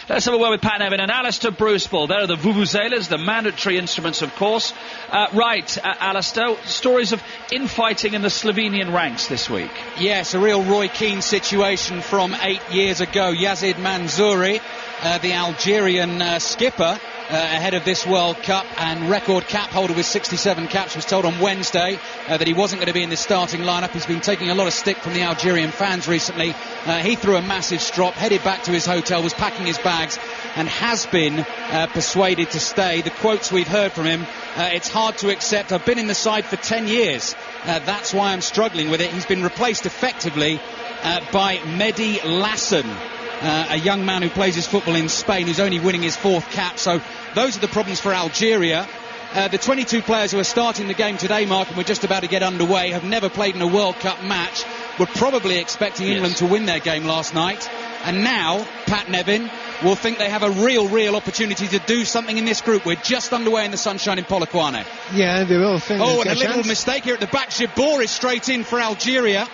Let's have a word with Pat Nevin and Alistair Bruceball. There are the vuvuzelas, the mandatory instruments, of course. Alistair, stories of infighting in the Slovenian ranks this week. Yes, a real Roy Keane situation from 8 years ago. Yazid Manzouri, the Algerian skipper, ahead of this World Cup and record cap holder with 67 caps, was told on Wednesday that he wasn't going to be in the starting lineup. He's been taking a lot of stick from the Algerian fans recently. He threw a massive strop, headed back to his hotel, was packing his bags and has been persuaded to stay. The quotes we've heard from him, it's hard to accept. I've been in the side for 10 years. That's why I'm struggling with it. He's been replaced effectively by Mehdi Lasson, a young man who plays his football in Spain, who's only winning his 4th cap. So those are the problems for Algeria. The 22 players who are starting the game today, Mark, and we're just about to get underway, have never played in a World Cup match. We're probably expecting England to win their game last night. And now, Pat Nevin will think they have a real opportunity to do something in this group. We're just underway in the sunshine in Polokwane. Yeah, they will think. Oh, and a little mistake here at the back. Jabor is straight in for Algeria,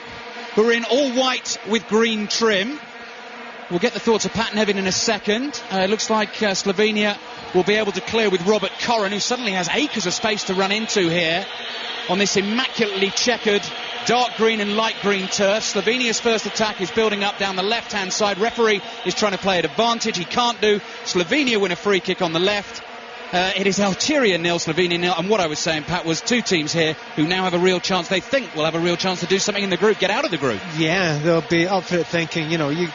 who are in all white with green trim. We'll get the thoughts of Pat Nevin in a second. It looks like Slovenia will be able to clear with Robert Corrin, who suddenly has acres of space to run into here on this immaculately checkered dark green and light green turf. Slovenia's first attack is building up down the left-hand side. Referee is trying to play at advantage. He can't do. Slovenia win a free kick on the left. It is Algeria 0, Slovenia 0. And what I was saying, Pat, was two teams here who now have a real chance. They think will have a real chance to do something in the group, get out of the group. Yeah, they'll be up for it thinking,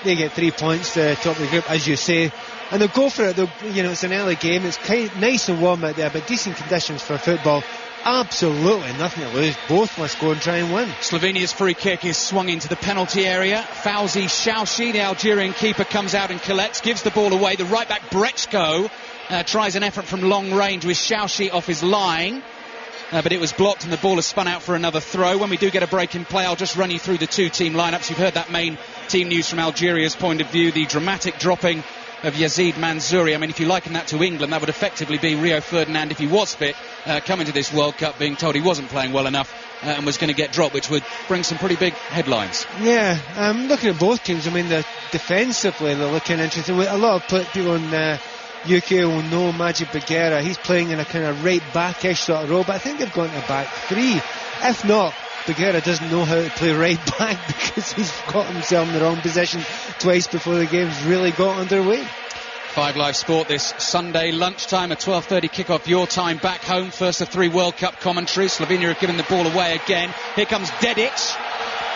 they get 3 points top of the group, as you say. And they'll go for it. It's an early game. It's nice and warm out there, but decent conditions for football. Absolutely nothing to lose. Both must go and try and win. Slovenia's free kick is swung into the penalty area. Fauzi Shaushi, the Algerian keeper, comes out and collects, gives the ball away. The right back Brechko tries an effort from long range with Shaushi off his line. But it was blocked and the ball has spun out for another throw. When we do get a break in play, I'll just run you through the two team lineups. You've heard that main team news from Algeria's point of view. The dramatic dropping of Yazid Manzouri. I mean, if you liken that to England, that would effectively be Rio Ferdinand, if he was fit, coming to this World Cup being told he wasn't playing well enough and was going to get dropped, which would bring some pretty big headlines. Yeah, looking at both teams, I mean, defensively they're looking interesting. A lot of people in UK will know Majid Bagheera. He's playing in a kind of right back-ish sort of role, but I think they've gone to back three. If not, Bagheera doesn't know how to play right back because he's got himself in the wrong position twice before the game's really got underway. 5 Live Sport this Sunday lunchtime, a 12:30 kickoff your time back home. First of 3 World Cup commentaries. Slovenia have given the ball away again. Here comes Dedic.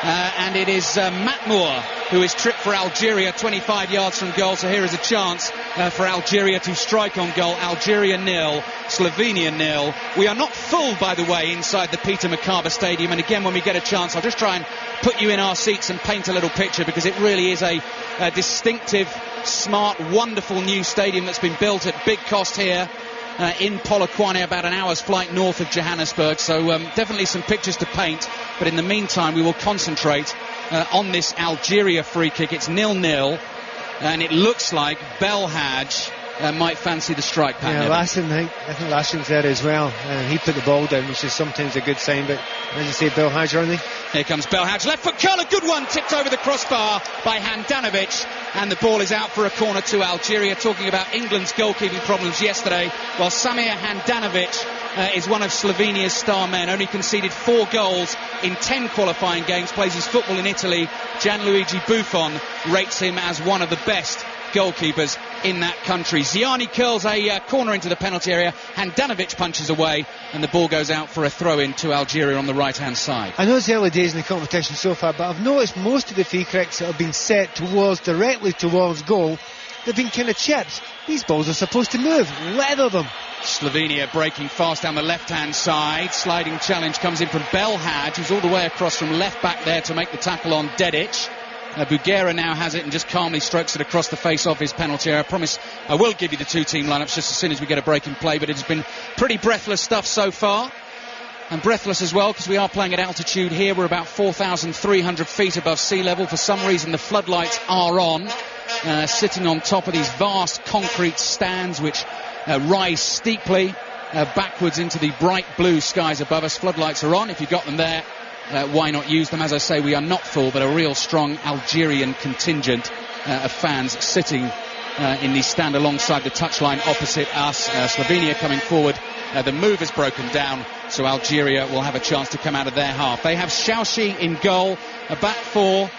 And it is Matmour who is tripped for Algeria 25 yards from goal. So here is a chance for Algeria to strike on goal. Algeria 0, Slovenia 0. We are not full, by the way, inside the Peter Makaber Stadium. And again, when we get a chance, I'll just try and put you in our seats and paint a little picture, because it really is a distinctive, smart, wonderful new stadium that's been built at big cost here in Polokwane, about an hour's flight north of Johannesburg. So definitely some pictures to paint. But in the meantime, we will concentrate on this Algeria free kick. It's 0-0, and it looks like Belhaj might fancy the strike. Yeah, Lasson, I think Lasson's there as well. He put the ball down, which is sometimes a good sign. But as you say, Belhaj running. Here comes Belhaj, left foot curl, a good one, tipped over the crossbar by Handanovic, and the ball is out for a corner to Algeria. Talking about England's goalkeeping problems yesterday, while Samir Handanovic is one of Slovenia's star men, only conceded 4 goals in 10 qualifying games, plays his football in Italy. Gianluigi Buffon rates him as one of the best goalkeepers in that country. Ziani curls a corner into the penalty area. Handanovic punches away, and the ball goes out for a throw-in to Algeria on the right-hand side. I know it's early days in the competition so far, but I've noticed most of the free kicks that have been set directly towards goal, they've been kind of chips. These balls are supposed to move. Leather them. Slovenia breaking fast down the left-hand side. Sliding challenge comes in from Belhaj, who's all the way across from left-back there to make the tackle on Dedic. Bagheera now has it and just calmly strokes it across the face of his penalty area. I promise I will give you the two team lineups just as soon as we get a break in play, but it's been pretty breathless stuff so far. And breathless as well, because we are playing at altitude here. We're about 4,300 feet above sea level. For some reason the floodlights are on, sitting on top of these vast concrete stands which rise steeply backwards into the bright blue skies above us. Floodlights are on. If you've got them there, why not use them? As I say, we are not full, but a real strong Algerian contingent of fans sitting in the stand alongside the touchline opposite us. Slovenia coming forward. The move has broken down, so Algeria will have a chance to come out of their half. They have Xiaoxi in goal, a back four.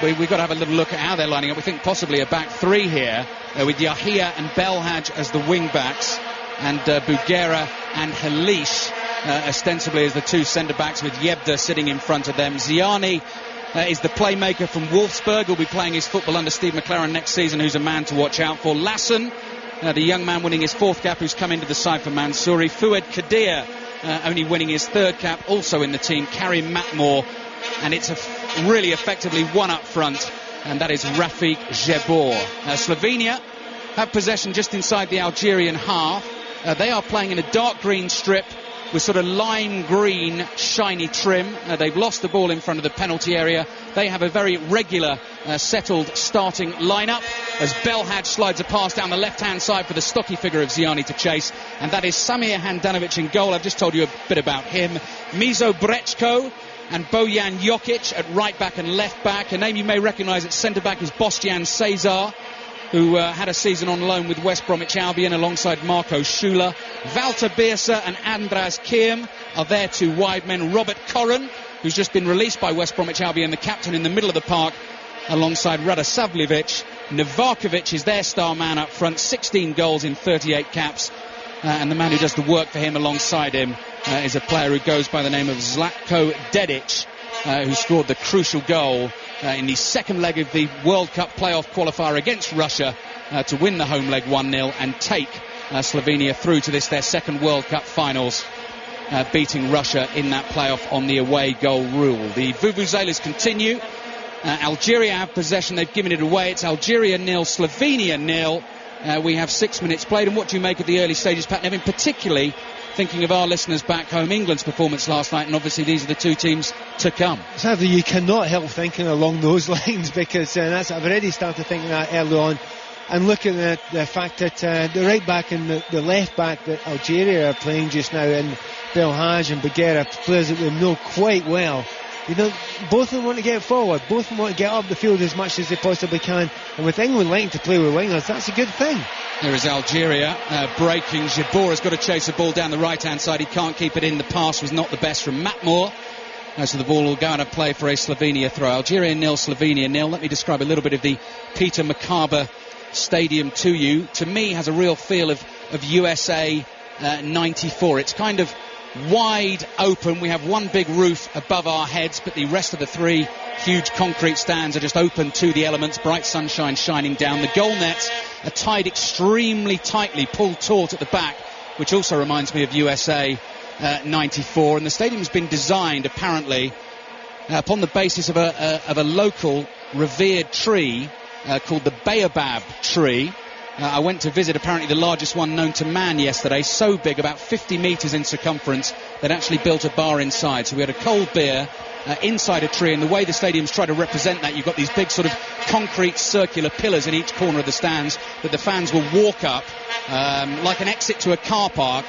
We've got to have a little look at how they're lining up. We think possibly a back three here, with Yahia and Belhaj as the wing backs, and Bugera and Halish ostensibly as the two centre backs, with Yebda sitting in front of them. Ziani is the playmaker from Wolfsburg, who'll be playing his football under Steve McLaren next season, who's a man to watch out for. Lassen, the young man winning his fourth cap, who's come into the side for Mansouri. Fouad Kadir, only winning his third cap, also in the team. Karim Matmore, and it's really effectively one up front, and that is Rafik Jebor. Slovenia have possession just inside the Algerian half. They are playing in a dark green strip with sort of lime green shiny trim. They've lost the ball in front of the penalty area. They have a very regular settled starting lineup as Belhaj slides a pass down the left hand side for the stocky figure of Ziani to chase, and that is Samir Handanovic in goal. I've just told you a bit about him. Mizo Brechko and Bojan Jokic at right back and left back. A name you may recognise at centre back is Bostian Cesar, who had a season on loan with West Bromwich Albion alongside Marco Schuler. Walter Beerser and Andras Kiem are their two wide men. Robert Corrin, who's just been released by West Bromwich Albion, the captain in the middle of the park, alongside Radosavljevic. Novakovic is their star man up front, 16 goals in 38 caps. And the man who does the work for him alongside him is a player who goes by the name of Zlatko Dedic, who scored the crucial goal in the second leg of the World Cup playoff qualifier against Russia to win the home leg 1-0 and take Slovenia through to their second World Cup finals, beating Russia in that playoff on the away goal rule. The Vuvuzelas continue. Algeria have possession. They've given it away. It's Algeria 0, Slovenia 0. We have 6 minutes played. And what do you make of the early stages, Pat Nevin, particularly thinking of our listeners back home, England's performance last night, and obviously these are the two teams to come? Sadly, you cannot help thinking along those lines, because I've already started thinking that early on, and looking at the fact that the right back and the left back that Algeria are playing just now, and Belhaj and Bagheera, players that we know quite well. Both of them want to get forward, both of them want to get up the field as much as they possibly can, and with England liking to play with wingers, that's a good thing. There is Algeria breaking. Jabor has got to chase the ball down the right hand side. He can't keep it in. The pass was not the best from Matmore, so the ball will go out of play for a Slovenia throw. Algeria 0, Slovenia 0. Let me describe a little bit of the Peter Macabre Stadium to you. To me, has a real feel of USA 94. It's kind of wide open. We have one big roof above our heads, but the rest of the three huge concrete stands are just open to the elements. Bright sunshine shining down. The goal nets are tied extremely tightly, pulled taut at the back, which also reminds me of USA 94. And the stadium has been designed apparently upon the basis of a local revered tree called the baobab tree. I went to visit apparently the largest one known to man yesterday, so big, about 50 metres in circumference, they'd actually built a bar inside. So we had a cold beer inside a tree, and the way the stadiums try to represent that, you've got these big sort of concrete circular pillars in each corner of the stands that the fans will walk up like an exit to a car park,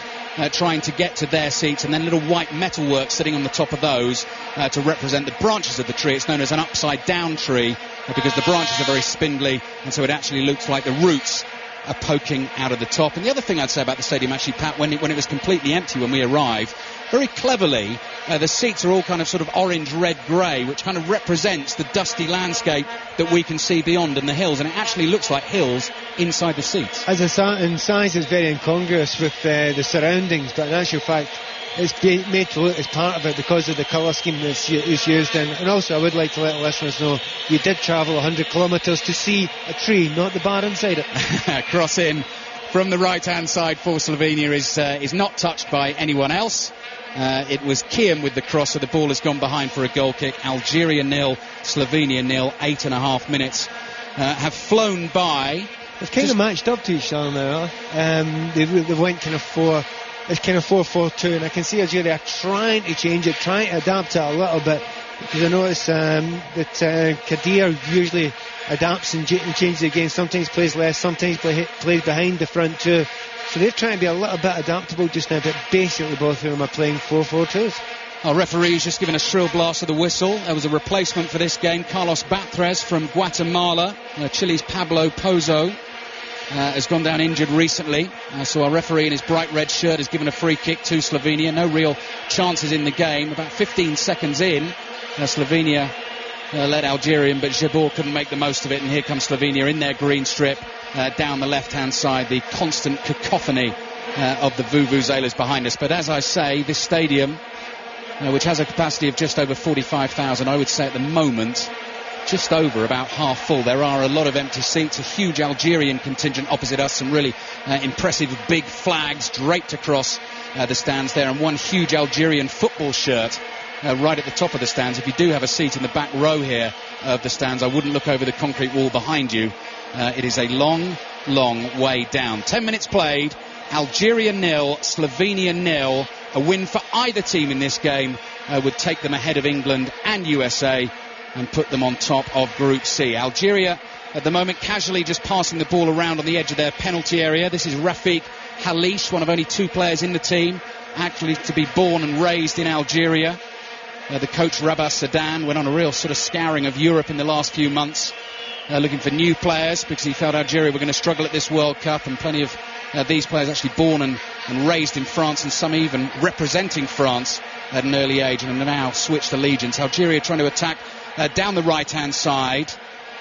trying to get to their seats, and then little white metalwork sitting on the top of those to represent the branches of the tree. It's known as an upside down tree because the branches are very spindly, and so it actually looks like the roots are poking out of the top. And the other thing I'd say about the stadium, actually, Pat, when it was completely empty when we arrived, very cleverly, the seats are all kind of sort of orange, red, grey, which kind of represents the dusty landscape that we can see beyond and the hills, and it actually looks like hills inside the seats. In size, it's very incongruous with the surroundings, but in actual fact, it's made to look as part of it because of the colour scheme that's used in. And also, I would like to let the listeners know you did travel 100 kilometres to see a tree, not the bar inside it. Cross in from the right hand side for Slovenia is not touched by anyone else. It was Kiem with the cross, so the ball has gone behind for a goal kick. Algeria 0, Slovenia 0. 8.5 minutes have flown by. They've kind of matched up to each other now. They went kind of 4-4-2, and I can see Algeria trying to change it, trying to adapt it a little bit, because I notice that Kadir usually adapts and changes the game. Sometimes plays less, sometimes plays behind the front two. So they're trying to be a little bit adaptable just now, but basically both of them are playing 4-4-2s. Our referee's just given a shrill blast of the whistle. There was a replacement for this game, Carlos Batres from Guatemala. Chile's Pablo Pozo has gone down injured recently. So our referee in his bright red shirt has given a free kick to Slovenia. No real chances in the game. About 15 seconds in, Slovenia led Algeria, but Jabor couldn't make the most of it. And here comes Slovenia in their green strip down the left-hand side. The constant cacophony of the vuvuzelas behind us. But as I say, this stadium, which has a capacity of just over 45,000, I would say at the moment just over about half full. There are a lot of empty seats, a huge Algerian contingent opposite us, some really impressive big flags draped across the stands there, and one huge Algerian football shirt right at the top of the stands. If you do have a seat in the back row here of the stands, I wouldn't look over the concrete wall behind you. It is a long, long way down. 10 minutes played, Algeria 0, Slovenia 0. A win for either team in this game would take them ahead of England and USA and put them on top of Group C. Algeria at the moment casually just passing the ball around on the edge of their penalty area. This is Rafik Halish, one of only 2 players in the team actually to be born and raised in Algeria. The coach Rabah Sadan went on a real sort of scouring of Europe in the last few months, looking for new players because he felt Algeria were going to struggle at this World Cup, and plenty of these players actually born and raised in France, and some even representing France at an early age, and have now switched allegiance. Algeria trying to attack down the right-hand side.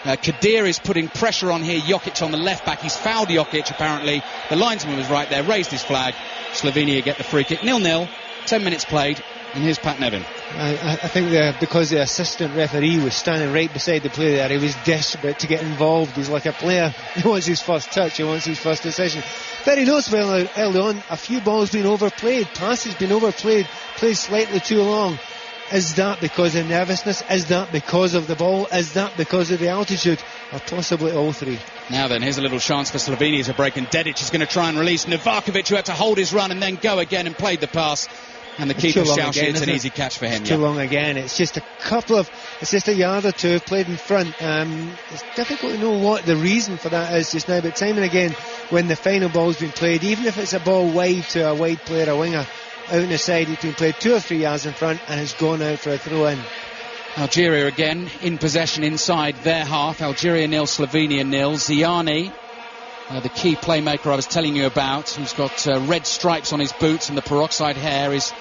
Kadir is putting pressure on here. Jokic on the left back. He's fouled Jokic apparently. The linesman was right there, raised his flag. Slovenia get the free kick. 0-0, 10 minutes played, and here's Pat Nevin. I think because the assistant referee was standing right beside the player there, he was desperate to get involved. He's like a player. He wants his first touch, he wants his first decision. Very noticeable early on, a few balls being overplayed, passes being overplayed, played slightly too long. Is that because of nervousness? Is that because of the ball? Is that because of the altitude? Or possibly all three? Now then, here's a little chance for Slovenia to break, and Dedic is going to try and release Novakovic, who had to hold his run and then go again and played the pass. And the keeper, Schauschi, it's an easy catch for him. It's too long again. It's just it's just a yard or two played in front. It's difficult to know what the reason for that is just now, but time and again, when the final ball's been played, even if it's a ball wide to a wide player, a winger, out on the side, it's been played 2 or 3 yards in front and has gone out for a throw-in. Algeria again in possession inside their half. Algeria 0, Slovenia 0. Ziani, the key playmaker I was telling you about, who's got red stripes on his boots and the peroxide hair, is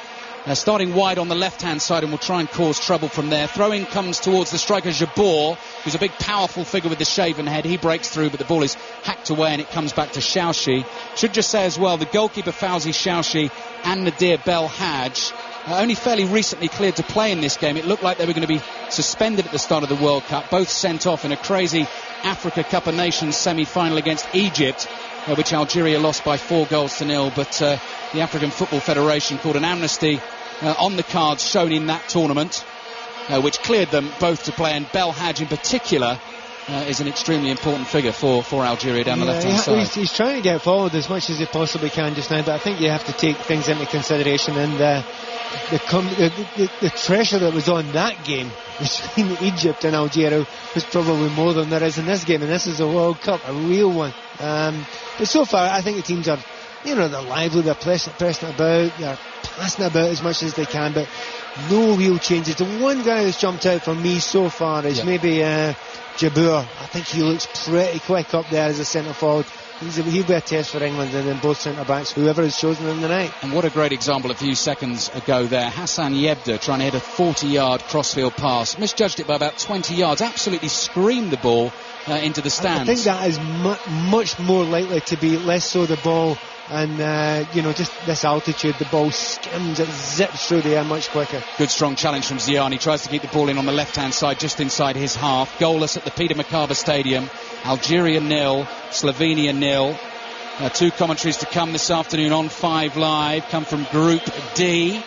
starting wide on the left-hand side and will try and cause trouble from there. Throw-in comes towards the striker Jabor, who's a big, powerful figure with the shaven head. He breaks through, but the ball is hacked away and it comes back to Schauschi. Should just say as well, the goalkeeper Fauzi Schauschi and Nadir Belhaj only fairly recently cleared to play in this game. It looked like they were going to be suspended at the start of the World Cup, both sent off in a crazy Africa Cup of Nations semi-final against Egypt, which Algeria lost by 4-0. But the African Football Federation called an amnesty on the cards shown in that tournament, which cleared them both to play, and Belhaj in particular is an extremely important figure for Algeria down the left-hand side. He's trying to get forward as much as he possibly can just now, but I think you have to take things into consideration, and the pressure that was on that game between Egypt and Algeria was probably more than there is in this game, and this is a World Cup, a real one. But so far I think the teams are, they're lively, they're pressing about, they're passing about as much as they can, but no real changes. The one guy that's jumped out for me so far is maybe Jabeur. I think he looks pretty quick up there as a centre forward. He'll be a test for England, and then both centre backs, whoever is chosen in the night. And what a great example a few seconds ago there. Hassan Yebda trying to hit a 40-yard crossfield pass, misjudged it by about 20 yards, absolutely screamed the ball into the stands. I think that is much more likely to be less so the ball and just this altitude. The ball skims, it zips through the air much quicker. Good strong challenge from Ziani, tries to keep the ball in on the left hand side just inside his half. Goalless at the Peter Macabre Stadium. Algeria 0, Slovenia 0. 2 commentaries to come this afternoon on 5 Live, come from Group D.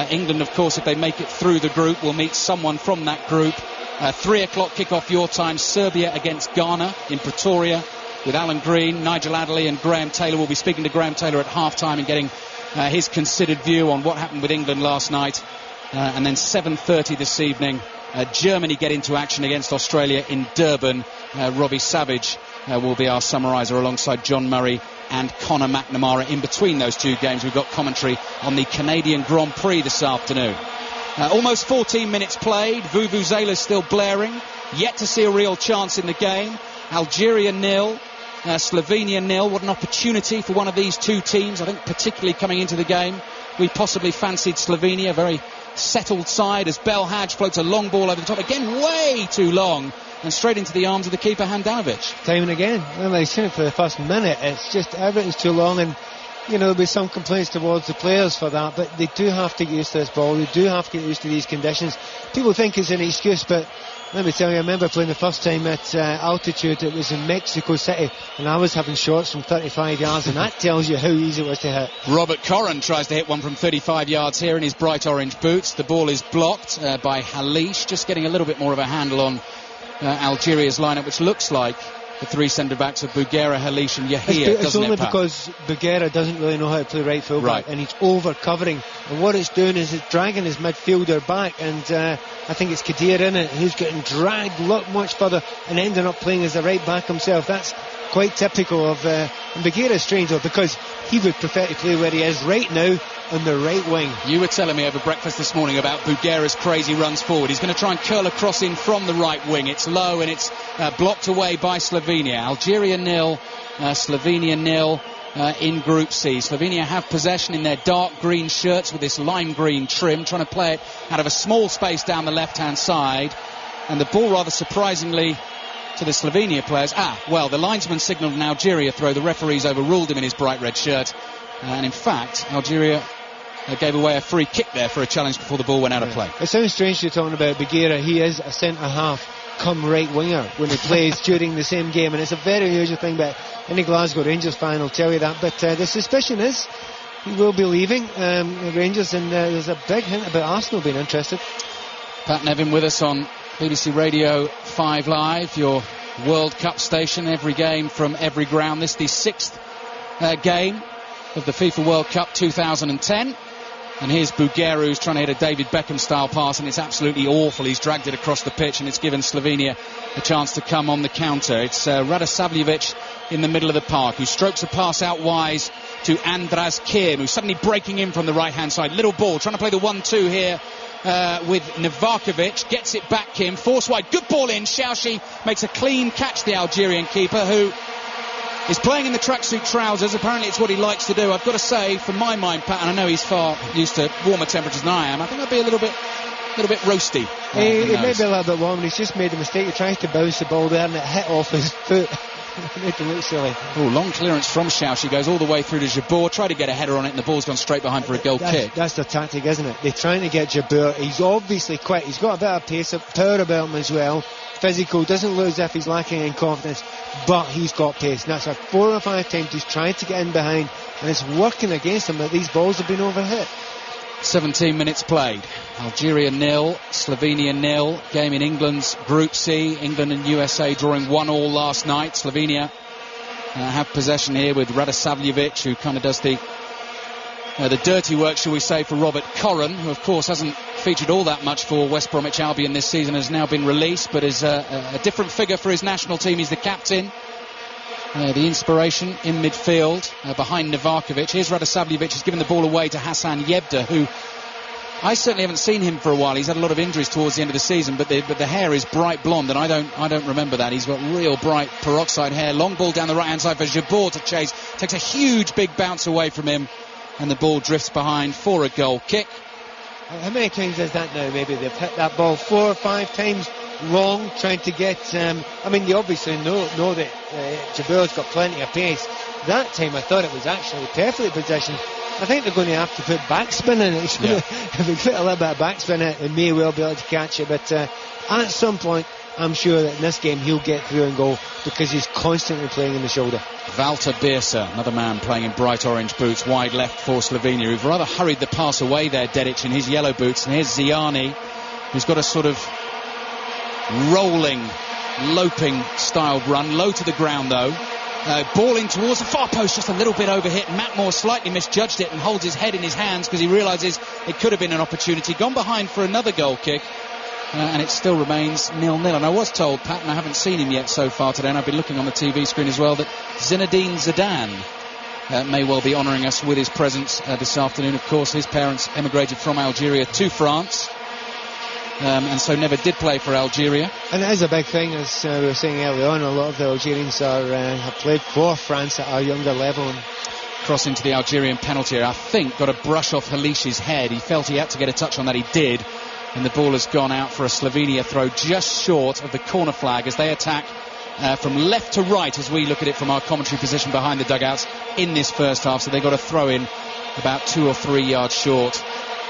England, of course, if they make it through the group, will meet someone from that group. 3 o'clock kick-off your time, Serbia against Ghana in Pretoria, with Alan Green, Nigel Adderley and Graham Taylor. We'll be speaking to Graham Taylor at half-time and getting his considered view on what happened with England last night. And then 7:30 this evening, Germany get into action against Australia in Durban. Robbie Savage will be our summariser alongside John Murray and Conor McNamara. In between those 2 games, we've got commentary on the Canadian Grand Prix this afternoon. Almost 14 minutes played. Vuvuzela's still blaring. Yet to see a real chance in the game. Algeria 0. Slovenia 0. What an opportunity for one of these two teams. I think particularly coming into the game, we possibly fancied Slovenia. Very settled side as Belhaj floats a long ball over the top. Again, way too long. And straight into the arms of the keeper, Handanovic. Time and again. Well, I've seen it for the first minute. It's just everything's too long, and there'll be some complaints towards the players for that, but they do have to get used to this ball. They do have to get used to these conditions. People think it's an excuse, but let me tell you, I remember playing the first time at altitude. It was in Mexico City, and I was having shots from 35 yards, and that tells you how easy it was to hit. Robert Corran tries to hit one from 35 yards here in his bright orange boots. The ball is blocked by Halish, just getting a little bit more of a handle on Algeria's lineup, which looks like the three centre-backs of Bougherra, Halish and Yahia. It's only because Bougherra doesn't really know how to play right full-back, and he's over-covering. And what it's doing is it's dragging his midfielder back, and I think it's Kadir in it who's getting dragged much further and ending up playing as a right-back himself. That's quite typical of... and Bougherra's strange, though, because he would prefer to play where he is right now, on the right wing. You were telling me over breakfast this morning about Bougherra's crazy runs forward. He's going to try and curl a cross in from the right wing. It's low and it's blocked away by Slovenia. Algeria 0, Slovenia 0 in Group C. Slovenia have possession in their dark green shirts with this lime green trim, trying to play it out of a small space down the left-hand side. And the ball, rather surprisingly, to the Slovenia players. The linesman signalled an Algeria throw. The referees overruled him in his bright red shirt. And in fact, Algeria gave away a free kick there for a challenge before the ball went out of play. It sounds strange you're talking about Bougherra. He is a centre-half come right winger when he plays during the same game, and it's a very unusual thing, but any Glasgow Rangers fan will tell you that. But the suspicion is he will be leaving Rangers, and there's a big hint about Arsenal being interested. Pat Nevin with us on BBC Radio 5 Live, your World Cup station, every game from every ground. This is the 6th game of the FIFA World Cup 2010. And here's Bougherra, who's trying to hit a David Beckham style pass, and it's absolutely awful. He's dragged it across the pitch, and it's given Slovenia a chance to come on the counter. It's Radosavljevic in the middle of the park, who strokes a pass out wise to Andras Kim, who's suddenly breaking in from the right hand side. Little ball, trying to play the 1-2 here with Novakovic. Gets it back, Kim, force wide, good ball in. Xiaoxi makes a clean catch, the Algerian keeper, who is playing in the tracksuit trousers. Apparently it's what he likes to do. I've got to say, from my mind, Pat, and I know he's far used to warmer temperatures than I am, I think I'd be a little bit roasty. It may be a little bit warm, and he's just made a mistake. He tries to bounce the ball there, and it hit off his foot. It made him look silly. Long clearance from Xiaoxi, goes all the way through to Jabeur. Tried to get a header on it, and the ball's gone straight behind for a goal kick. That's the tactic, isn't it? They're trying to get Jabeur. He's obviously quick. He's got a bit of pace, power about him as well. Physical, doesn't look as if he's lacking in confidence, but he's got pace. And that's 4 or 5 times he's trying to get in behind, and it's working against him that these balls have been overhit. 17 minutes played. Algeria 0, Slovenia 0. Game in England's Group C. England and USA drawing 1-1 last night. Slovenia have possession here with Radosavljevic, who kind of does the dirty work, shall we say, for Robert Corran, who of course hasn't featured all that much for West Bromwich Albion this season, has now been released, but is a different figure for his national team. He's the captain. The inspiration in midfield behind Novakovic. Here's Radosavljevic. He's given the ball away to Hassan Yebda, who I certainly haven't seen him for a while. He's had a lot of injuries towards the end of the season, but the hair is bright blonde, and I don't remember that. He's got real bright peroxide hair. Long ball down the right hand side for Jabeur to chase. Takes a huge big bounce away from him, and the ball drifts behind for a goal kick. How many times is that now? Maybe they've hit that ball 4 or 5 times long, trying to get. They obviously know that Jabeur's got plenty of pace. That time I thought it was actually perfectly positioned. I think they're going to have to put backspin in it. If they put a little bit of backspin in it, they may well be able to catch it. But at some point, I'm sure that in this game he'll get through and goal, because he's constantly playing in the shoulder. Walter Birsa, another man playing in bright orange boots, wide left for Slovenia, who've rather hurried the pass away there, Dedic, in his yellow boots. And here's Ziani, who's got a sort of rolling, loping style run, low to the ground though. Ball in towards the far post, just a little bit overhit. Matt Moore slightly misjudged it and holds his head in his hands because he realises it could have been an opportunity. Gone behind for another goal kick, and it still remains 0-0. And I was told, Pat, and I haven't seen him yet so far today, and I've been looking on the TV screen as well, that Zinedine Zidane may well be honouring us with his presence this afternoon. Of course, his parents emigrated from Algeria to France. and so never did play for Algeria. And it is a big thing, as we were saying early on. A lot of the Algerians have played for France at a younger level. And cross into the Algerian penalty area, I think got a brush off Halish's head. He felt he had to get a touch on that, he did, and the ball has gone out for a Slovenia throw just short of the corner flag as they attack from left to right as we look at it from our commentary position behind the dugouts in this first half. So they got a throw in about 2 or 3 yards short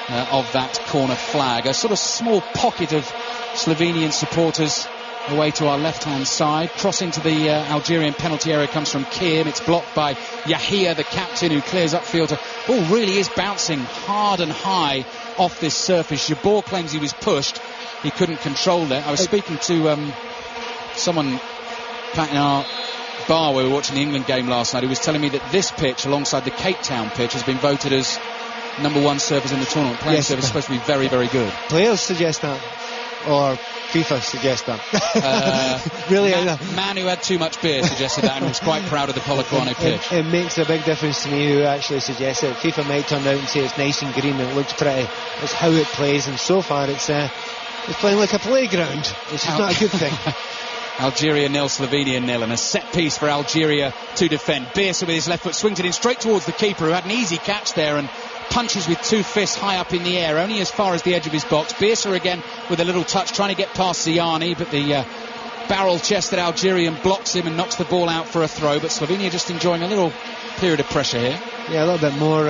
of that corner flag. A sort of small pocket of Slovenian supporters away to our left-hand side. Crossing to the Algerian penalty area comes from Kim. It's blocked by Yahia, the captain, who clears upfield. The ball really is bouncing hard and high off this surface. Jabor claims he was pushed. He couldn't control it. I was speaking to someone back in our bar where we were watching the England game last night, who was telling me that this pitch, alongside the Cape Town pitch, has been voted as #1 surface in the tournament. Playing surface is supposed to be very, very good. Players suggest that, or FIFA suggests that. Really, man who had too much beer suggested that and was quite proud of the Polokwane pitch. It makes a big difference to me who actually suggests it. FIFA might turn out and say it's nice and green and it looks pretty. It's how it plays, and so far it's playing like a playground, which is not a good thing. Algeria 0, Slovenia 0, and a set piece for Algeria to defend. Beersa with his left foot swings it in straight towards the keeper, who had an easy catch there and punches with 2 fists high up in the air, only as far as the edge of his box. Beersa again with a little touch, trying to get past Ziani, but the barrel-chested Algerian blocks him and knocks the ball out for a throw. But Slovenia just enjoying a little period of pressure here. Yeah, a little bit more.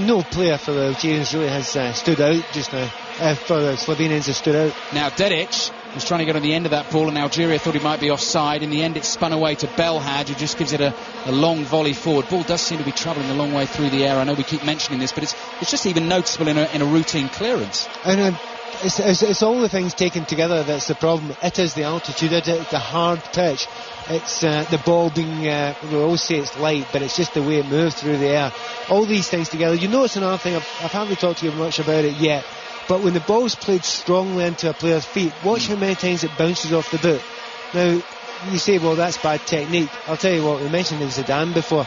No player for the Algerians really has stood out just now. For the Slovenians has stood out. Now Dedic was trying to get on the end of that ball, and Algeria thought he might be offside. In the end, it spun away to Belhaj, who just gives it a long volley forward. Ball does seem to be travelling a long way through the air. I know we keep mentioning this, but it's just even noticeable in a routine clearance. And it's all the things taken together that's the problem. It is the altitude, it's the hard pitch. It's the ball being, we always say it's light, but it's just the way it moves through the air. All these things together. You know, it's another thing, I haven't talked to you much about it yet, but when the ball's played strongly into a player's feet, watch how many times it bounces off the boot. Now, you say, well, that's bad technique. I'll tell you what, we mentioned Zidane before.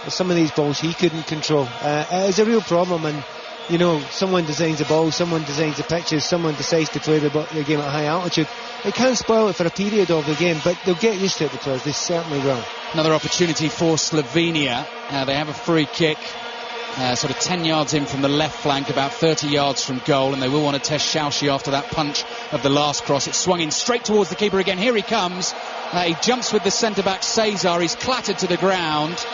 Some of these balls he couldn't control. It's a real problem, and you know, someone designs a ball, someone designs the pitches, someone decides to play the game at high altitude. It can spoil it for a period of the game, but they'll get used to it, the players. They certainly will. Another opportunity for Slovenia. They have a free kick, sort of 10 yards in from the left flank, about 30 yards from goal, and they will want to test Shaushi after that punch of the last cross. It's swung in straight towards the keeper again. Here he comes. He jumps with the centre-back Cesar. He's clattered to the ground.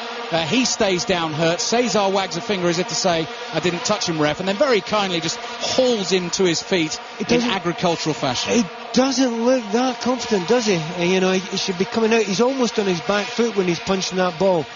He stays down hurt. Cesar wags a finger as if to say, I didn't touch him, ref, and then very kindly just hauls him to his feet in agricultural fashion. He doesn't look that confident, does he? You know, he should be coming out. He's almost on his back foot when he's punching that ball.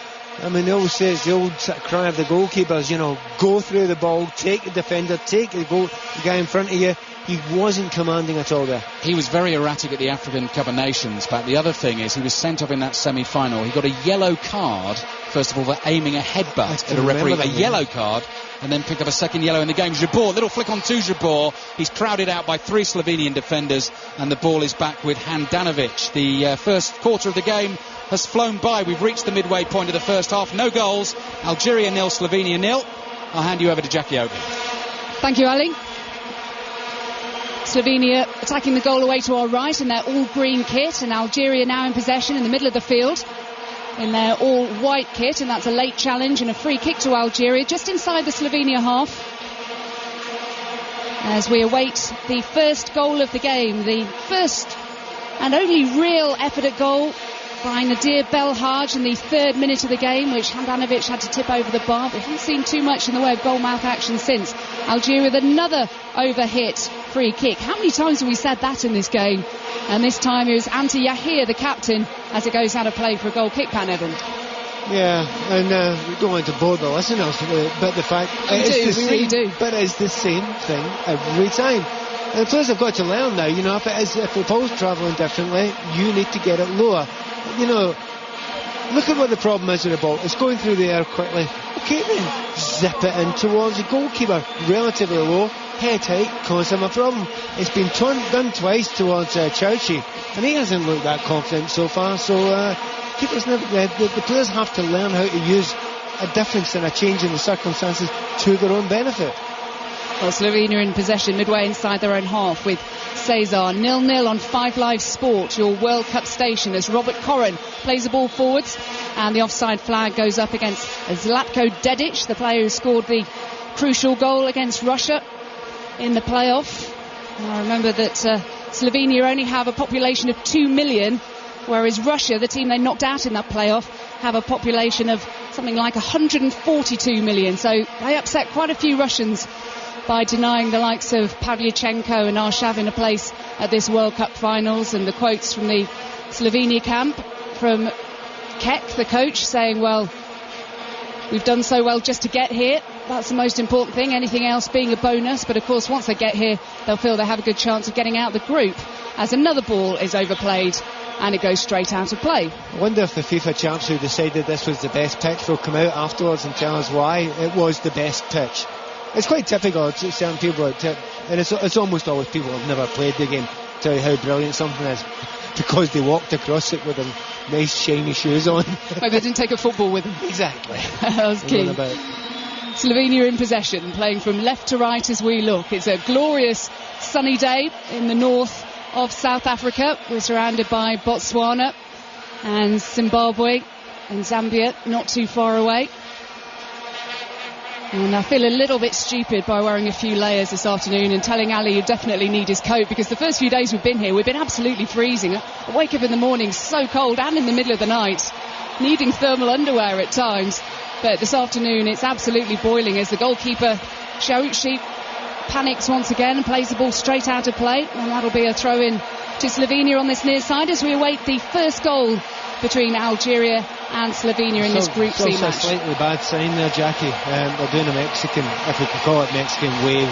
I mean, they always say it's the old sort of cry of the goalkeepers, you know, go through the ball, take the defender, take the guy in front of you. He wasn't commanding at all there. He was very erratic at the African Cup of Nations, but the other thing is he was sent off in that semi-final. He got a yellow card, first of all, for aiming a headbutt at a referee, a yellow card, and then picked up a second yellow in the game. Jabor, little flick on to Jabor. He's crowded out by 3 Slovenian defenders, and the ball is back with Handanovic. The first quarter of the game has flown by. We've reached the midway point of the first half. No goals. Algeria 0, Slovenia 0. I'll hand you over to Jackie Oakley. Thank you, Ali. Slovenia attacking the goal away to our right in their all-green kit, and Algeria now in possession in the middle of the field in their all-white kit, and that's a late challenge and a free kick to Algeria just inside the Slovenia half as we await the first goal of the game, the first and only real effort at goal by Nadir Belhaj in the 3rd minute of the game, which Handanovic had to tip over the bar. We haven't seen too much in the way of goal mouth action since. Algeria with another overhit free kick. How many times have we said that in this game? And this time it was Ante Yahia, the captain, as it goes out of play for a goal kick, Pan Evan. Yeah, and we don't want to bore the listeners, but the fact we really do. But it's the same thing every time. And the players have got to learn now, you know, if the ball's travelling differently, you need to get it lower. You know, look at what the problem is with the ball. It's going through the air quickly. Okay, then zip it in towards the goalkeeper, relatively low, head height, cause him a problem. It's been done twice towards Chaushi, and he hasn't looked that confident so far. So keepers the players have to learn how to use a difference and a change in the circumstances to their own benefit. Well, Slovenia in possession midway inside their own half with Cesar. 0-0 on 5 Live Sport, your World Cup station, as Robert Koren plays the ball forwards, and the offside flag goes up against Zlatko Dedic, the player who scored the crucial goal against Russia in the playoff. I remember that Slovenia only have a population of 2 million, whereas Russia, the team they knocked out in that playoff, have a population of something like 142 million. So they upset quite a few Russians by denying the likes of Pavlyuchenko and Arshavin a place at this World Cup finals. And the quotes from the Slovenia camp from Kek, the coach, saying, well, we've done so well just to get here. That's the most important thing, anything else being a bonus. But of course, once they get here, they'll feel they have a good chance of getting out of the group, as another ball is overplayed and it goes straight out of play. I wonder if the FIFA champs who decided this was the best pitch will come out afterwards and tell us why it was the best pitch. It's quite typical. Certain people, and it's almost always people who have never played the game, tell you how brilliant something is because they walked across it with them nice shiny shoes on. Maybe they didn't take a football with them. Exactly. That was key. Slovenia in possession, playing from left to right as we look. It's a glorious sunny day in the north of South Africa. We're surrounded by Botswana and Zimbabwe and Zambia not too far away. And I feel a little bit stupid by wearing a few layers this afternoon and telling Ali you definitely need his coat, because the first few days we've been here, we've been absolutely freezing. I wake up in the morning so cold, and in the middle of the night, needing thermal underwear at times. But this afternoon it's absolutely boiling as the goalkeeper, Shauchi, panics once again and plays the ball straight out of play. And that'll be a throw in to Slovenia on this near side as we await the first goal between Algeria and Slovenia in this Group C match. It's also a slightly bad sign there, Jackie. They're doing a Mexican, if we can call it Mexican, wave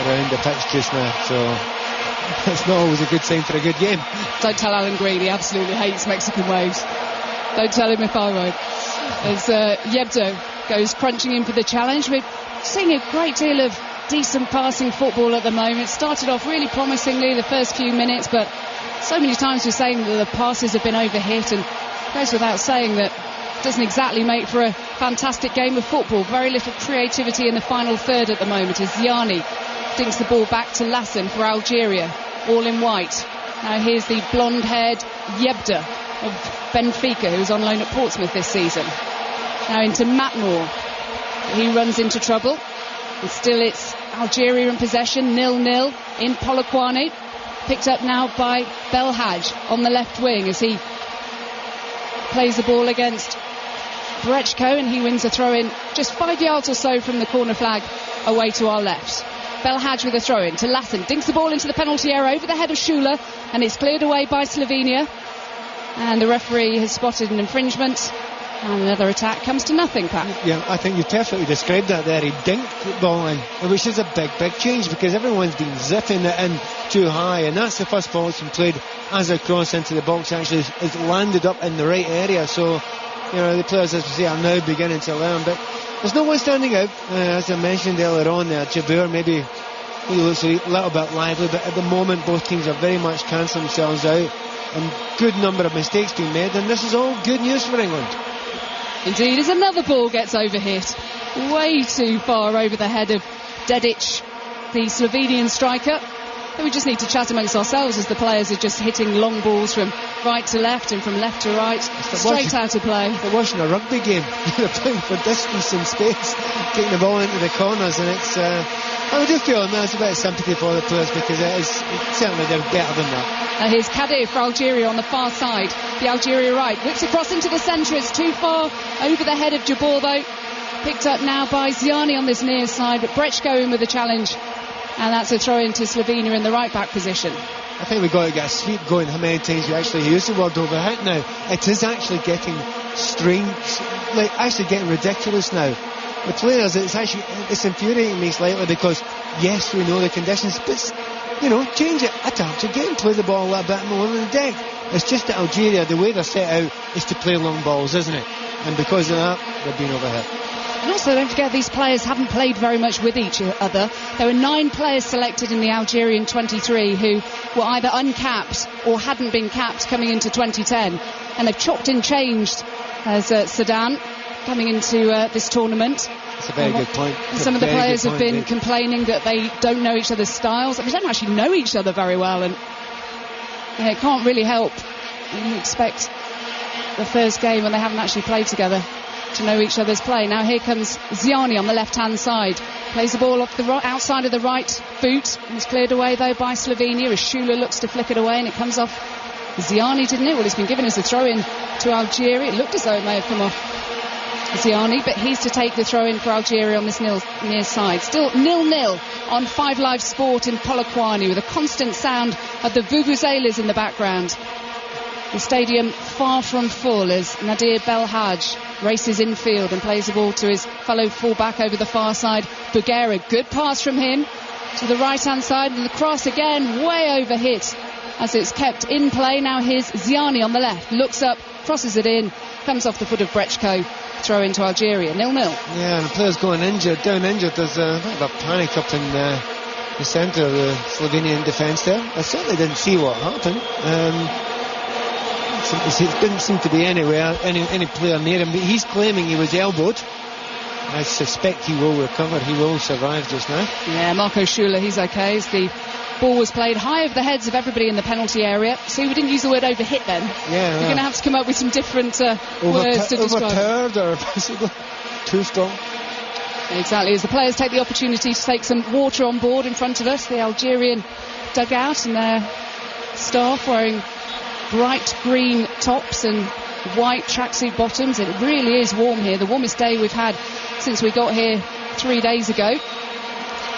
around the pitch just now. So it's not always a good sign for a good game. Don't tell Alan Green, he absolutely hates Mexican waves. Don't tell him if I won't. As Yebdo goes crunching in for the challenge. We're seeing a great deal of decent passing football at the moment. Started off really promisingly the first few minutes, but so many times we're saying that the passes have been overhit, and it goes without saying that doesn't exactly make for a fantastic game of football. Very little creativity in the final third at the moment as Ziani dinks the ball back to Lassen for Algeria, all in white. Now here's the blonde-haired Yebda of Benfica, who's on loan at Portsmouth this season. Now into Matmore. He runs into trouble. And still it's Algeria in possession, 0-0 in Polokwane. Picked up now by Belhaj on the left wing as he plays the ball against Brechko, and he wins a throw-in just 5 yards or so from the corner flag away to our left. Belhaj with a throw-in to Lassen. Dinks the ball into the penalty area over the head of Schuler, and it's cleared away by Slovenia. And the referee has spotted an infringement. And another attack comes to nothing, Pat. Yeah, I think you perfectly described that there. He dinked the ball in, which is a big change because everyone's been zipping it in too high, and that's the first ball that's been played as a cross into the box. Actually, it's landed up in the right area. So, you know, the players, as we say, are now beginning to learn. But there's no one standing out, as I mentioned earlier on there. Jabeur maybe he looks a little bit lively, but at the moment both teams are very much cancelling themselves out, and good number of mistakes being made, and this is all good news for England. Indeed, as another ball gets overhit, way too far over the head of Dedic, the Slovenian striker. And we just need to chat amongst ourselves as the players are just hitting long balls from right to left and from left to right, straight out of play. They're watching a rugby game. They're playing for distance and space, taking the ball into the corners, and it's I do feel there's a bit of sympathy for the players because certainly they're better than that. Here's Kadir for Algeria on the far side. The Algeria right whips across into the centre. It's too far over the head of Jabeur though. Picked up now by Ziani on this near side, but Brechko in with the challenge, and that's a throw into Slovenia in the right back position. I think we've got to get a sweep going. How many times we actually use the word overhit now? It is actually getting strange, like actually getting ridiculous now. The players, it's infuriating me slightly because yes, we know the conditions, but you know, change it. Attack to get and play the ball a little bit more on the deck. It's just that Algeria, the way they're set out is to play long balls, isn't it? And because of that, they're being overhit. And also, don't forget, these players haven't played very much with each other. There were 9 players selected in the Algerian 23 who were either uncapped or hadn't been capped coming into 2010. And they've chopped and changed as Sudan coming into this tournament. That's a very good point. Some of the players have been complaining that they don't know each other's styles. They don't actually know each other very well, and it can't really help. You expect the first game when they haven't actually played together to know each other's play. Now here comes Ziani on the left-hand side. Plays the ball off the outside of the right boot. It's cleared away, though, by Slovenia as Shula looks to flick it away, and it comes off Ziani, didn't it? Well, it's been given as a throw-in to Algeria. It looked as though it may have come off Ziani, but he's to take the throw-in for Algeria on this near side. Still 0-0 on 5 Live Sport in Polokwane, with a constant sound of the vuvuzelas in the background. The stadium far from full as Nadir Belhaj races infield and plays the ball to his fellow fullback over the far side, Bugera. Good pass from him to the right-hand side, and the cross again way over hit as it's kept in play. Now here's Ziani on the left, looks up, crosses it in, comes off the foot of Brechko. Throw into Algeria, 0-0. Yeah, and the players going down injured. There's a bit of a panic up in the centre of the Slovenian defence there. I certainly didn't see what happened. It didn't seem to be anywhere, any player near him, but he's claiming he was elbowed. I suspect he will recover, he will survive just now. Yeah, Marco Shula, he's okay, as the ball was played high over the heads of everybody in the penalty area. See, we didn't use the word overhit then. Yeah, You're going to have to come up with some different words to describe. Overpowered or possibly too strong. Exactly, as the players take the opportunity to take some water on board in front of us, the Algerian dugout, and their staff wearing bright green tops and white tracksuit bottoms. It really is warm here, the warmest day we've had since we got here 3 days ago.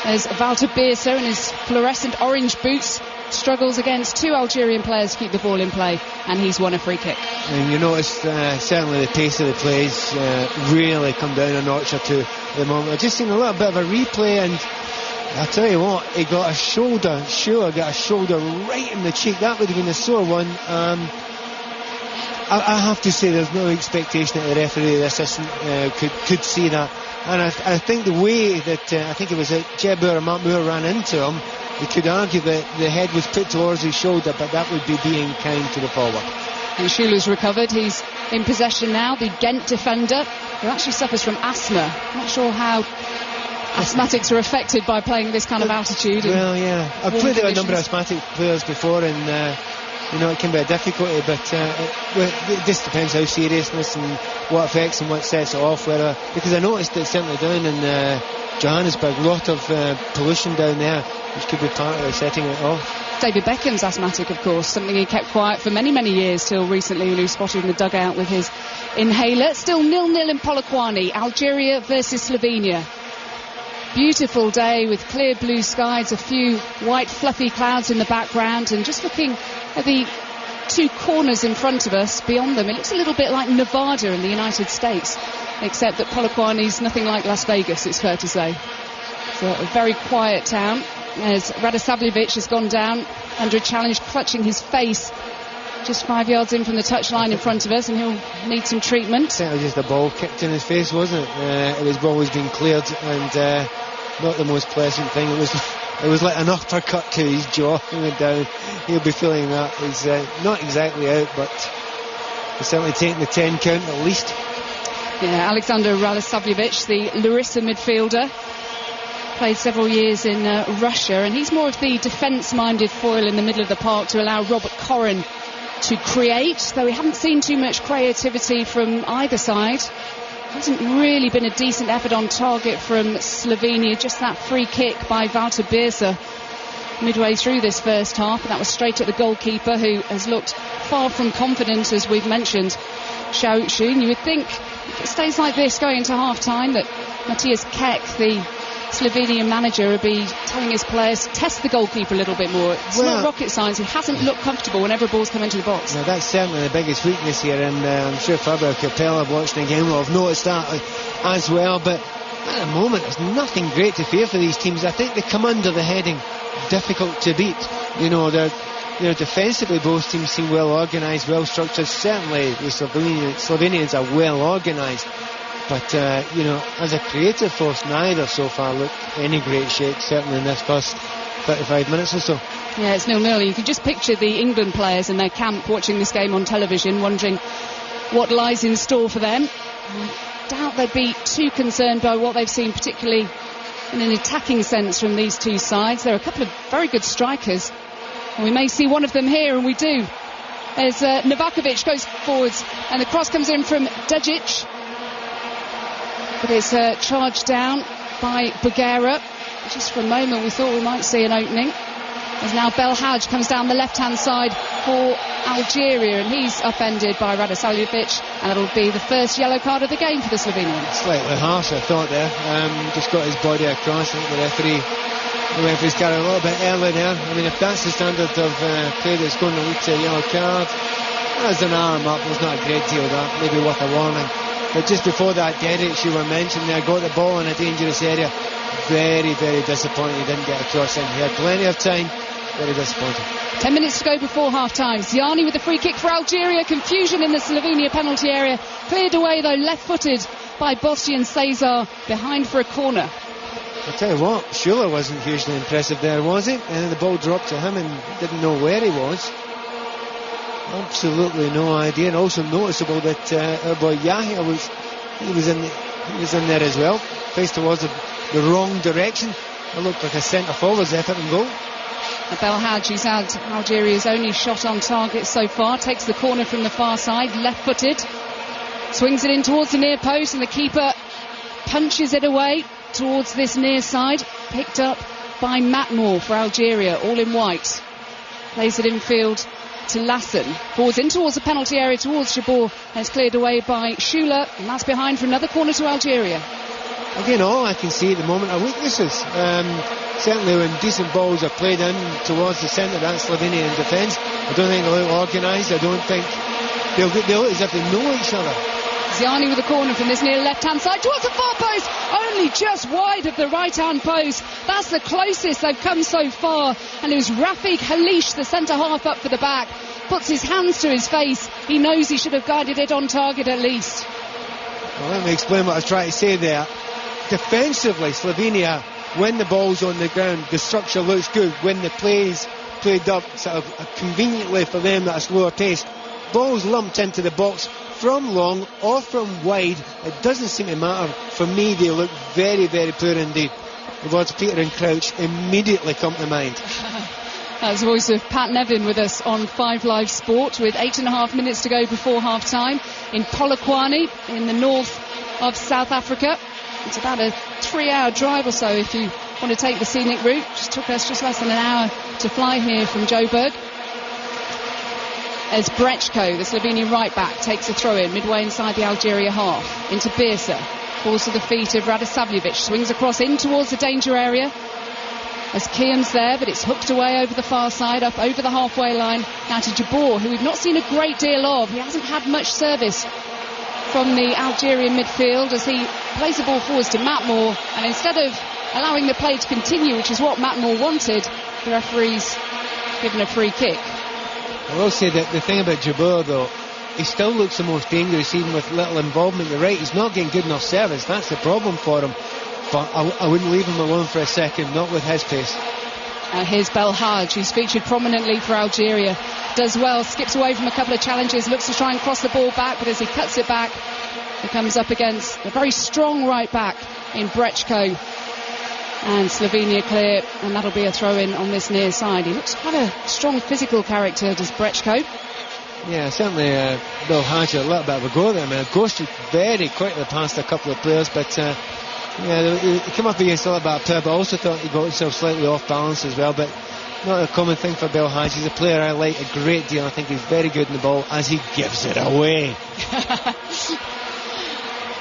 There's Walter Beerser in his fluorescent orange boots, struggles against 2 Algerian players to keep the ball in play, and he's won a free kick. And you notice certainly the pace of the plays really come down a notch or two at the moment. I've just seen a little bit of a replay, and I'll tell you what, he got a shoulder, got a shoulder right in the cheek. That would have been a sore one. I have to say there's no expectation that the referee, the assistant, could see that. And I think the way that I think it was Jebur or Matmur ran into him, you could argue that the head was put towards his shoulder, but that would be being kind to the forward. And Shula's recovered. He's in possession now, the Ghent defender, who actually suffers from asthma. Not sure how asthmatics are affected by playing this kind of altitude. Well, yeah, I've played with a number of asthmatic players before, and it can be a difficulty, but it just depends how seriousness and what affects and what sets it off. Because I noticed that certainly down in Johannesburg, a lot of pollution down there, which could be part of setting it off. David Beckham's asthmatic, of course, something he kept quiet for many, many years till recently, when he was spotted in the dugout with his inhaler. Still 0-0 in Polokwane, Algeria versus Slovenia. Beautiful day with clear blue skies, a few white fluffy clouds in the background, and just looking at the 2 corners in front of us, beyond them, it looks a little bit like Nevada in the United States, except that Polokwane's nothing like Las Vegas, it's fair to say. It's a very quiet town, as Radosavljevic has gone down under a challenge, clutching his face just 5 yards in from the touchline in front of us, and he'll need some treatment. It was just a ball kicked in his face, wasn't it? It was always been cleared, and not the most pleasant thing. It was like an uppercut to his jaw. He went down. He'll be feeling that. He's not exactly out, but he's certainly taking the 10 count at least. Yeah, Alexander Radosavljevic, the Larissa midfielder, played several years in Russia, and he's more of the defence-minded foil in the middle of the park to allow Robert Koren to create, though we haven't seen too much creativity from either side. Hasn't really been a decent effort on target from Slovenia. Just that free kick by Walter Beerser midway through this first half, and that was straight at the goalkeeper, who has looked far from confident, as we've mentioned, Xiao Xun. You would think if it stays like this going into half-time that Matthias Kek, the Slovenian manager, would be telling his players, test the goalkeeper a little bit more. It's not rocket science. He hasn't looked comfortable whenever a ball's come into the box. Now, that's certainly the biggest weakness here, and I'm sure Fabio Capella watching the game will have noticed that as well. But at the moment, there's nothing great to fear for these teams. I think they come under the heading difficult to beat. They're defensively, both teams seem well organised, well structured. Certainly the Slovenians are well organised. But, as a creative force, neither so far look any great shape, certainly in this first 35 minutes or so. Yeah, it's 0-0. You can just picture the England players in their camp watching this game on television, wondering what lies in store for them. doubt they'd be too concerned by what they've seen, particularly in an attacking sense from these two sides. There are a couple of very good strikers, and we may see one of them here, and we do. As Novakovic goes forwards, and the cross comes in from Dujic, but it's charged down by Bugera. Just for a moment we thought we might see an opening, as now Belhaj comes down the left-hand side for Algeria, and he's upended by Radosavljevic, and that'll be the first yellow card of the game for the Slovenians. Slightly harsh, I thought there. Just got his body across. I think the referee's carried a little bit early there. I mean, if that's the standard of play that's going to lead to a yellow card, there's an arm up. There's not a great deal of that. Maybe worth a warning. But just before that, Dedic, you were mentioning there, got the ball in a dangerous area. Very, very disappointing he didn't get across in. He had plenty of time. Very disappointing. 10 minutes to go before half-time. Ziani with the free kick for Algeria. Confusion in the Slovenia penalty area. Cleared away, though, left-footed by Bostian Cesar, behind for a corner. I'll tell you what, Schuler wasn't hugely impressive there, was he? And the ball dropped to him and didn't know where he was. Absolutely no idea. And also noticeable that our boy Yahya was in there as well. Faced towards the wrong direction. It looked like a centre-forward's effort and goal. Belhaj, who's had Algeria's only shot on target so far, takes the corner from the far side, left-footed, swings it in towards the near post, and the keeper punches it away towards this near side, picked up by Matmore for Algeria, all in white. Plays it infield to Lassen, forwards in towards the penalty area towards Jabor, and it's cleared away by Schuler, and that's behind for another corner to Algeria. Again, all I can see at the moment are weaknesses. Certainly when decent balls are played in towards the centre of that Slovenian defence, I don't think they look organised. I don't think they look as if they know each other. Ziani with the corner from this near left-hand side towards the far post, only just wide of the right-hand post. That's the closest they've come so far, and it was Rafik Halish, the centre-half, up for the back, puts his hands to his face. He knows he should have guided it on target at least. Well, let me explain what I was trying to say there. Defensively, Slovenia, when the ball's on the ground, the structure looks good. When the play's played up sort of conveniently for them at a slower pace, balls lumped into the box from long or from wide, it doesn't seem to matter. For me, they look very, very poor indeed. The words Peter and Crouch immediately come to mind. That's the voice of Pat Nevin with us on 5 Live Sport, with 8.5 minutes to go before half-time in Polokwane in the north of South Africa. It's about a 3-hour drive or so if you want to take the scenic route. Just took us just less than an hour to fly here from Joburg. As Brechko, the Slovenian right-back, takes a throw-in midway inside the Algeria half into Birsa. Falls to the feet of Radosavljevic, swings across in towards the danger area. As Kiam's there, but it's hooked away over the far side, up over the halfway line. Now to Jabor, who we've not seen a great deal of. He hasn't had much service from the Algerian midfield as he plays the ball forwards to Matmore, and instead of allowing the play to continue, which is what Matmore wanted, the referee's given a free kick. I will say that the thing about Jabor, though, he still looks the most dangerous even with little involvement. You're right, he's not getting good enough service. That's the problem for him. But I wouldn't leave him alone for a second, not with his pace. Here's Belhaj, who's featured prominently for Algeria. Does well, skips away from a couple of challenges, looks to try and cross the ball back, but as he cuts it back, he comes up against a very strong right back in Brechko. And Slovenia clear, and that'll be a throw-in on this near side. He looks quite a strong physical character, does Brechko. Yeah, certainly Belhaj had a little bit of a go there. I mean, ghosted very quickly past a couple of players, but yeah, he came up against a little bit of power, but I also thought he got himself slightly off balance as well. But not a common thing for Belhaj. He's a player I like a great deal. I think he's very good in the ball as he gives it away.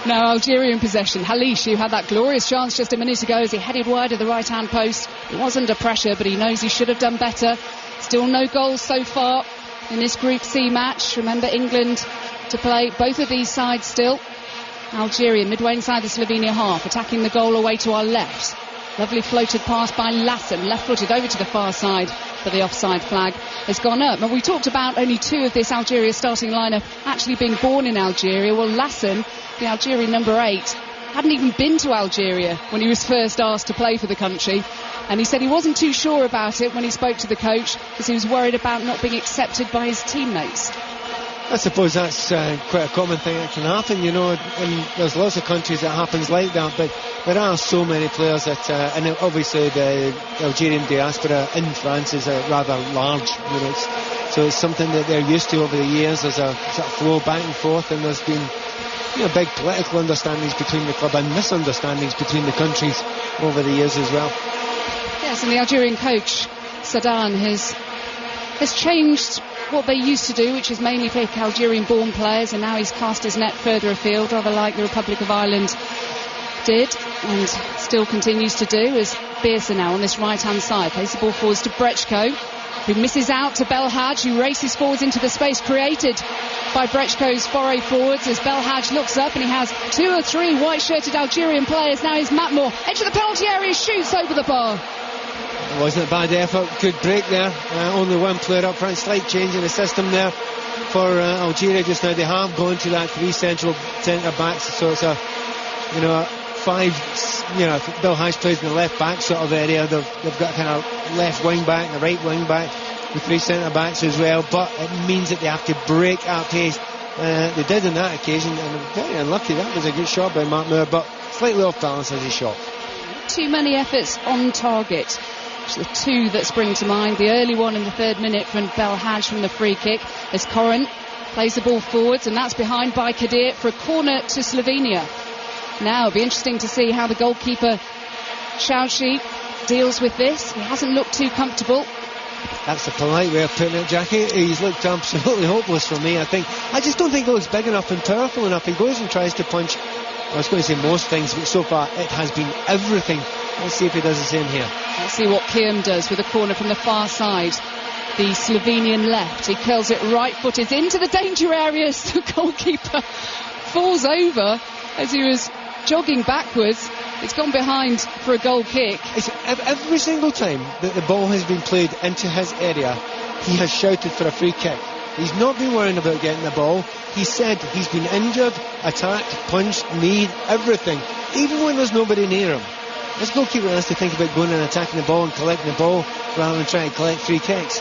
Now Algerian possession. Halish, who had that glorious chance just a minute ago as he headed wide of the right-hand post. He was under pressure, but he knows he should have done better. Still no goals so far in this Group C match. Remember, England to play both of these sides still. Algeria midway inside the Slovenia half, attacking the goal away to our left. Lovely floated pass by Lassen, left-footed over to the far side, but the offside flag has gone up. And we talked about only 2 of this Algeria starting lineup actually being born in Algeria. Well, Lassen, the Algerian number 8, hadn't even been to Algeria when he was first asked to play for the country, and he said he wasn't too sure about it when he spoke to the coach because he was worried about not being accepted by his teammates. I suppose that's quite a common thing that can happen, you know, and there's lots of countries that happens like that, but there are so many players that, and obviously the Algerian diaspora in France is rather large, you know, so it's something that they're used to over the years. There's a sort of flow back and forth, and there's been, you know, big political understandings between the club and misunderstandings between the countries over the years as well. Yes, and the Algerian coach, Sadan, has changed what they used to do, which is mainly pick Algerian-born players, and now he's cast his net further afield, rather like the Republic of Ireland did, and still continues to do, as Beersa now on this right-hand side plays the ball forwards to Brechko, who misses out to Belhaj, who races forwards into the space created by Brechko's foray forwards, as Belhaj looks up and he has 2 or 3 white-shirted Algerian players. Now is Matmore, edge of the penalty area, shoots over the bar. It wasn't a bad effort, good break there, only one player up front, slight change in the system there for Algeria just now. They have gone to that 3 central centre backs, so it's a, you know, 5, you know, Belhaj plays in the left back sort of area. They've got kind of left wing back and a right wing back with 3 centre backs as well, but it means that they have to break at pace. They did on that occasion, and very unlucky. That was a good shot by Matmore, but slightly off balance as he shot. Too many efforts on target. The 2 that spring to mind, the early one in the 3rd minute from Belhaj from the free kick, as Koren plays the ball forwards, and that's behind by Kadir for a corner to Slovenia. Now it'll be interesting to see how the goalkeeper Chauchi deals with this. He hasn't looked too comfortable. That's a polite way of putting it, Jackie. He's looked absolutely hopeless for me, I think. I just don't think he looks big enough and powerful enough. He goes and tries to punch, I was going to say most things, but so far it has been everything. Let's see if he does the same here. Let's see what Kiem does with a corner from the far side. The Slovenian left. He curls it right-footed into the danger areas. The goalkeeper falls over as he was jogging backwards. It's gone behind for a goal kick. It's every single time that the ball has been played into his area, he has shouted for a free kick. He's not been worrying about getting the ball. He said he's been injured, attacked, punched, kneed, everything, even when there's nobody near him. This goalkeeper has to think about going and attacking the ball and collecting the ball rather than trying to collect free kicks.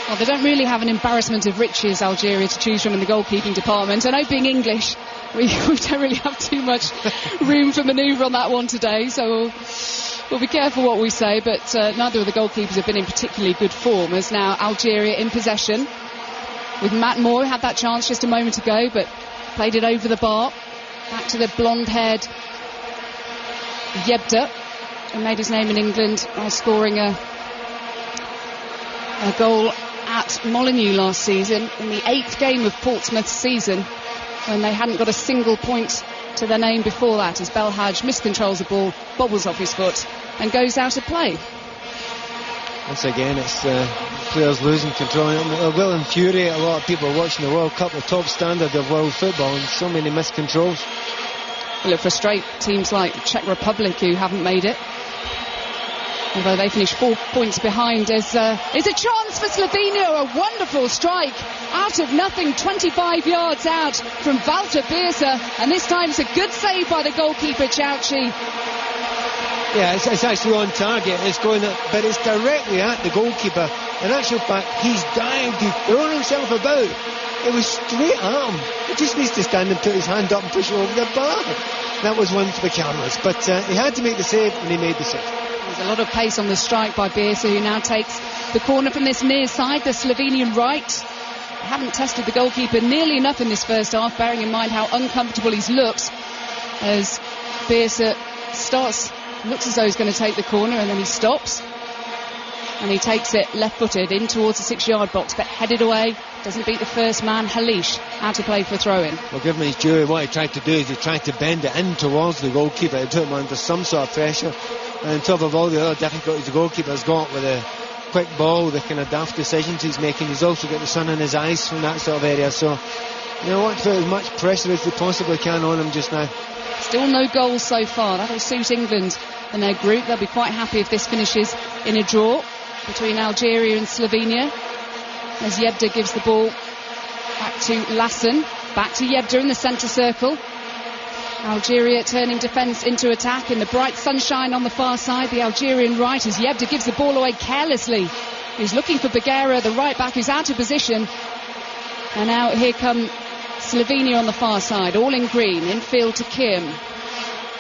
Well, they don't really have an embarrassment of riches, Algeria, to choose from in the goalkeeping department. I know, being English, we don't really have too much room for manoeuvre on that one today, so we'll be careful what we say, but neither of the goalkeepers have been in particularly good form, as now Algeria in possession with Matt Moore. Had that chance just a moment ago, but played it over the bar. Back to the blonde-haired Yebda, who made his name in England by scoring a goal at Molineux last season in the 8th game of Portsmouth's season, when they hadn't got a single point to their name before that, as Belhaj miscontrols the ball, bobbles off his foot and goes out of play. Once again, it's players losing control. It will infuriate a lot of people watching the World Cup, the top standard of world football, and so many miscontrols. Will it frustrate teams like Czech Republic, who haven't made it? Although they finished 4 points behind. There's a chance for Slovenia, a wonderful strike out of nothing, 25 yards out from Walter Beersa, and this time it's a good save by the goalkeeper Chauchi. Yeah, it's actually on target. It's going up, but it's directly at the goalkeeper. In actual fact, he's dived, he's thrown himself about. It was straight at him. He just needs to stand and put his hand up and push it over the bar. That was one for the cameras, but he had to make the save, and he made the save. There's a lot of pace on the strike by Beersa, who now takes the corner from this near side, the Slovenian right. They haven't tested the goalkeeper nearly enough in this first half, bearing in mind how uncomfortable he's looked, as Beersa looks as though he's going to take the corner, and then he stops and he takes it left-footed in towards the 6-yard box, but headed away, doesn't beat the first man. Halish out to play for throw-in. Well, give him his due. What he tried to do is he tried to bend it in towards the goalkeeper. It put him under some sort of pressure, and on top of all the other difficulties the goalkeeper's got with a quick ball, the kind of daft decisions he's making, he's also got the sun in his eyes from that sort of area, so you want to put as much pressure as they possibly can on him just now. Still no goals so far. That'll suit England and their group. They'll be quite happy if this finishes in a draw between Algeria and Slovenia, as Yebda gives the ball back to Lassen, back to Yebda in the centre circle. Algeria turning defence into attack in the bright sunshine on the far side. The Algerian right, as Yebda gives the ball away carelessly. He's looking for Bagheera, the right back, who's out of position. And now here come Slovenia on the far side, all in green, infield to Kim,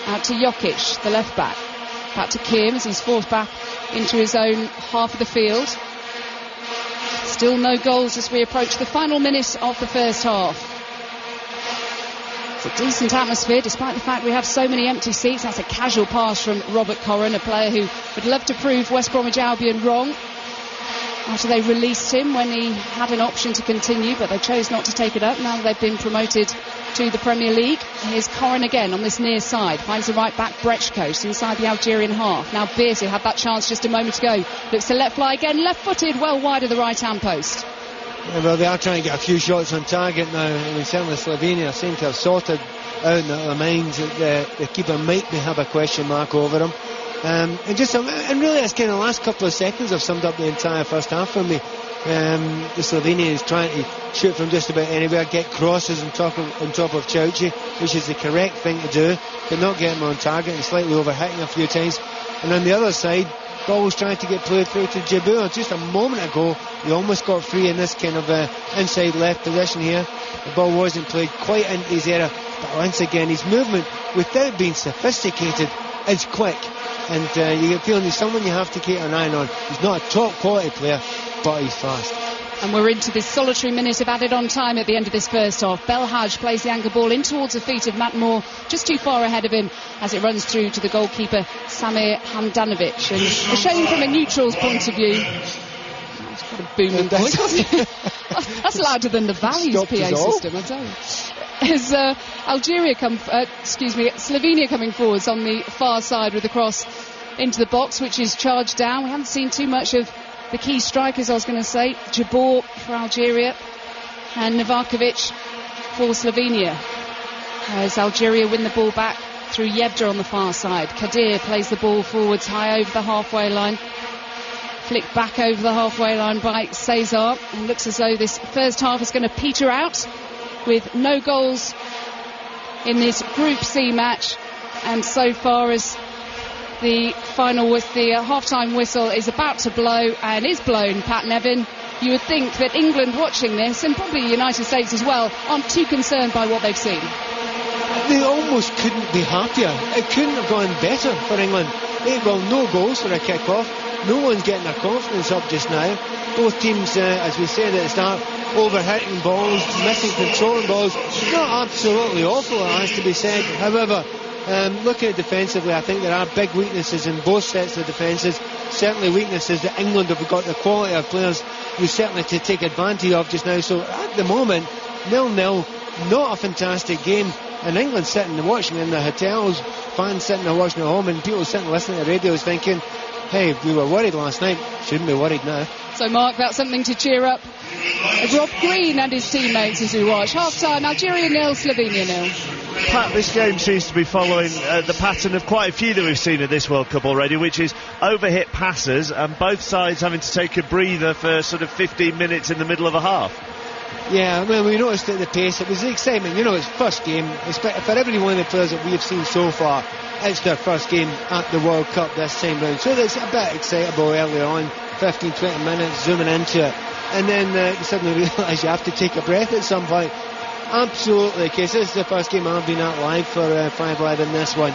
out to Jokic, the left back, back to Kim as he's forced back into his own half of the field. Still no goals as we approach the final minute of the first half. It's a decent atmosphere despite the fact we have so many empty seats. That's a casual pass from Robert Corran, a player who would love to prove West Bromwich Albion wrong after they released him when he had an option to continue, but they chose not to take it up now that they've been promoted to the Premier League. Here's Corran again on this near side, finds the right back Brechko inside the Algerian half. Now Beers, who had that chance just a moment ago, looks to let fly again, left footed, well wide of the right hand post. Yeah, well, they are trying to get a few shots on target now. I mean, certainly Slovenia seem to have sorted out in their minds that the keeper might have a question mark over him. And really, it's kind of the last couple of seconds have summed up the entire first half for me. The Slovenians trying to shoot from just about anywhere, get crosses on top of Chauci, which is the correct thing to do, but not get him on target and slightly overhitting a few times. And on the other side, ball's trying to get played through to Djibout. Just a moment ago, he almost got free in this kind of inside left position here. The ball wasn't played quite into his area, but once again, his movement, without being sophisticated, is quick. And you get feeling he's someone you have to keep an eye on. He's not a top quality player, but he's fast. And we're into this solitary minute of added on time at the end of this first half. Belhaj plays the anchor ball in towards the feet of Matt Moore, just too far ahead of him as it runs through to the goalkeeper Samir Handanovic. And a shame from a neutral's point of view. That's quite a booming voice, wasn't it? That's louder than the Valley's PA system, I tell you. As Slovenia coming forwards on the far side with the cross into the box, which is charged down. We haven't seen too much of the key strikers, I was going to say. Jabor for Algeria and Novakovic for Slovenia. As Algeria win the ball back through Yebda on the far side. Kadir plays the ball forwards high over the halfway line. Flicked back over the halfway line by Cesar. And looks as though this first half is going to peter out with no goals in this Group C match. And so far as the final with the half-time whistle is about to blow and is blown, Pat Nevin, you would think that England watching this, and probably the United States as well, aren't too concerned by what they've seen. They almost couldn't be happier. It couldn't have gone better for England. No goals for a kick-off. No one's getting their confidence up just now. Both teams, as we said at the start, overhitting balls, missing controlling balls. Not absolutely awful, it has to be said. However, looking at defensively, I think there are big weaknesses in both sets of defences. Certainly weaknesses that England have got the quality of players who certainly to take advantage of just now. So at the moment, 0-0, not a fantastic game. And England sitting and watching in the hotels, fans sitting and watching at home, and people sitting listening to radios thinking, hey, we were worried last night, shouldn't be worried now. So Mark, that's something to cheer up Rob Green and his teammates as we watch. Half-time, Algeria 0, Slovenia 0. Pat, this game seems to be following the pattern of quite a few that we've seen at this World Cup already, which is overhit passes and both sides having to take a breather for sort of 15 minutes in the middle of a half. Yeah, well, we noticed at the pace, it was the excitement. You know, it's first game. For every one of the players that we have seen so far, it's their first game at the World Cup this time round. So it's a bit excitable early on, 15-20 minutes, zooming into it. And then you suddenly realise you have to take a breath at some point. Absolutely the case. This is the first game I've been at live for 5 Live in this one.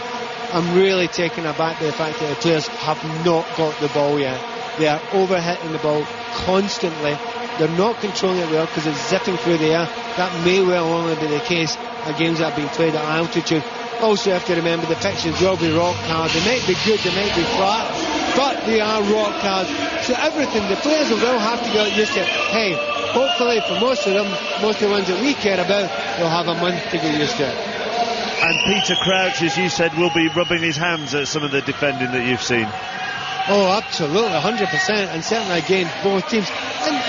I'm really taken aback by the fact that the players have not got the ball yet. They are overhitting the ball constantly. They're not controlling it well because it's zipping through the air. That may well only be the case at games that are being played at altitude. Also, you have to remember the pitches will be rock hard. They might be good, they might be flat, but they are rock hard. So everything, the players will have to get used to it. Hey, hopefully for most of them, most of the ones that we care about, they'll have a month to get used to it. And Peter Crouch, as you said, will be rubbing his hands at some of the defending that you've seen. Oh, absolutely, 100%, and certainly again, both teams.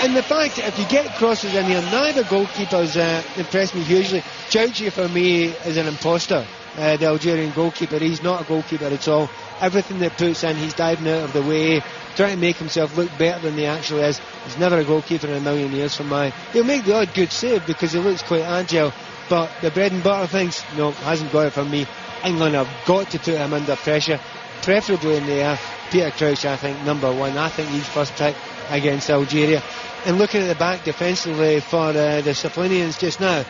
And the fact that if you get crosses in here, neither goalkeepers impressed me hugely. Chauci, for me, is an imposter, the Algerian goalkeeper. He's not a goalkeeper at all. Everything that puts in, he's diving out of the way, trying to make himself look better than he actually is. He's never a goalkeeper in a million years for mine. He'll make the odd good save because he looks quite agile, but the bread and butter things, no, hasn't got it for me. England have got to put him under pressure, preferably in the air. Peter Crouch, I think, number one. I think he's first pick against Algeria. And looking at the back defensively for the Slovenians just now,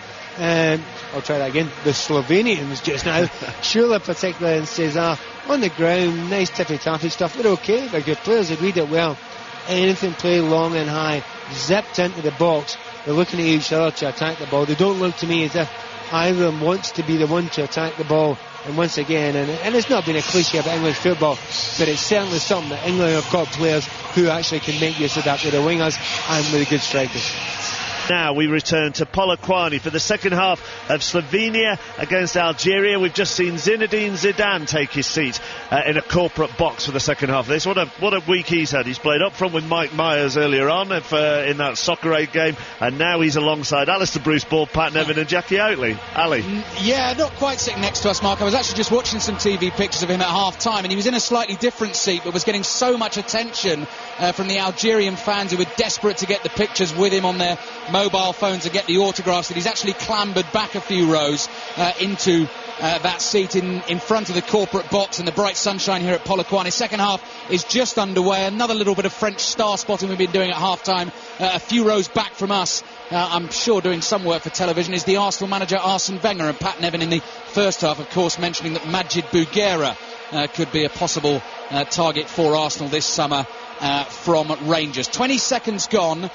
I'll try that again, the Slovenians just now, Shula particularly and Cesar on the ground, nice tippy-tappy stuff. They're okay, they're good players, they read it well. Anything played long and high, zipped into the box, they're looking at each other to attack the ball. They don't look to me as if either of them wants to be the one to attack the ball. And once again, and it's not been a cliche about English football, but it's certainly something that England have got players who actually can make use of that with the wingers and with the good strikers. Now we return to Polokwane for the second half of Slovenia against Algeria. We've just seen Zinedine Zidane take his seat in a corporate box for the second half of this. What a week he's had. He's played up front with Mike Myers earlier on in that Soccer Aid game, and now he's alongside Alistair Bruce-Ball, Pat Nevin and Jackie Oatley. Ali? Yeah, not quite sitting next to us, Mark. I was actually just watching some TV pictures of him at half-time, and he was in a slightly different seat, but was getting so much attention from the Algerian fans who were desperate to get the pictures with him on their mobile phones and get the autographs, that he's actually clambered back a few rows into that seat in front of the corporate box in the bright sunshine here at Polokwane. Second half is just underway. Another little bit of French star spotting we've been doing at half-time. A few rows back from us, I'm sure doing some work for television, is the Arsenal manager Arsene Wenger, and Pat Nevin in the first half, of course, mentioning that Majid Bouguera could be a possible target for Arsenal this summer from Rangers. 20 seconds gone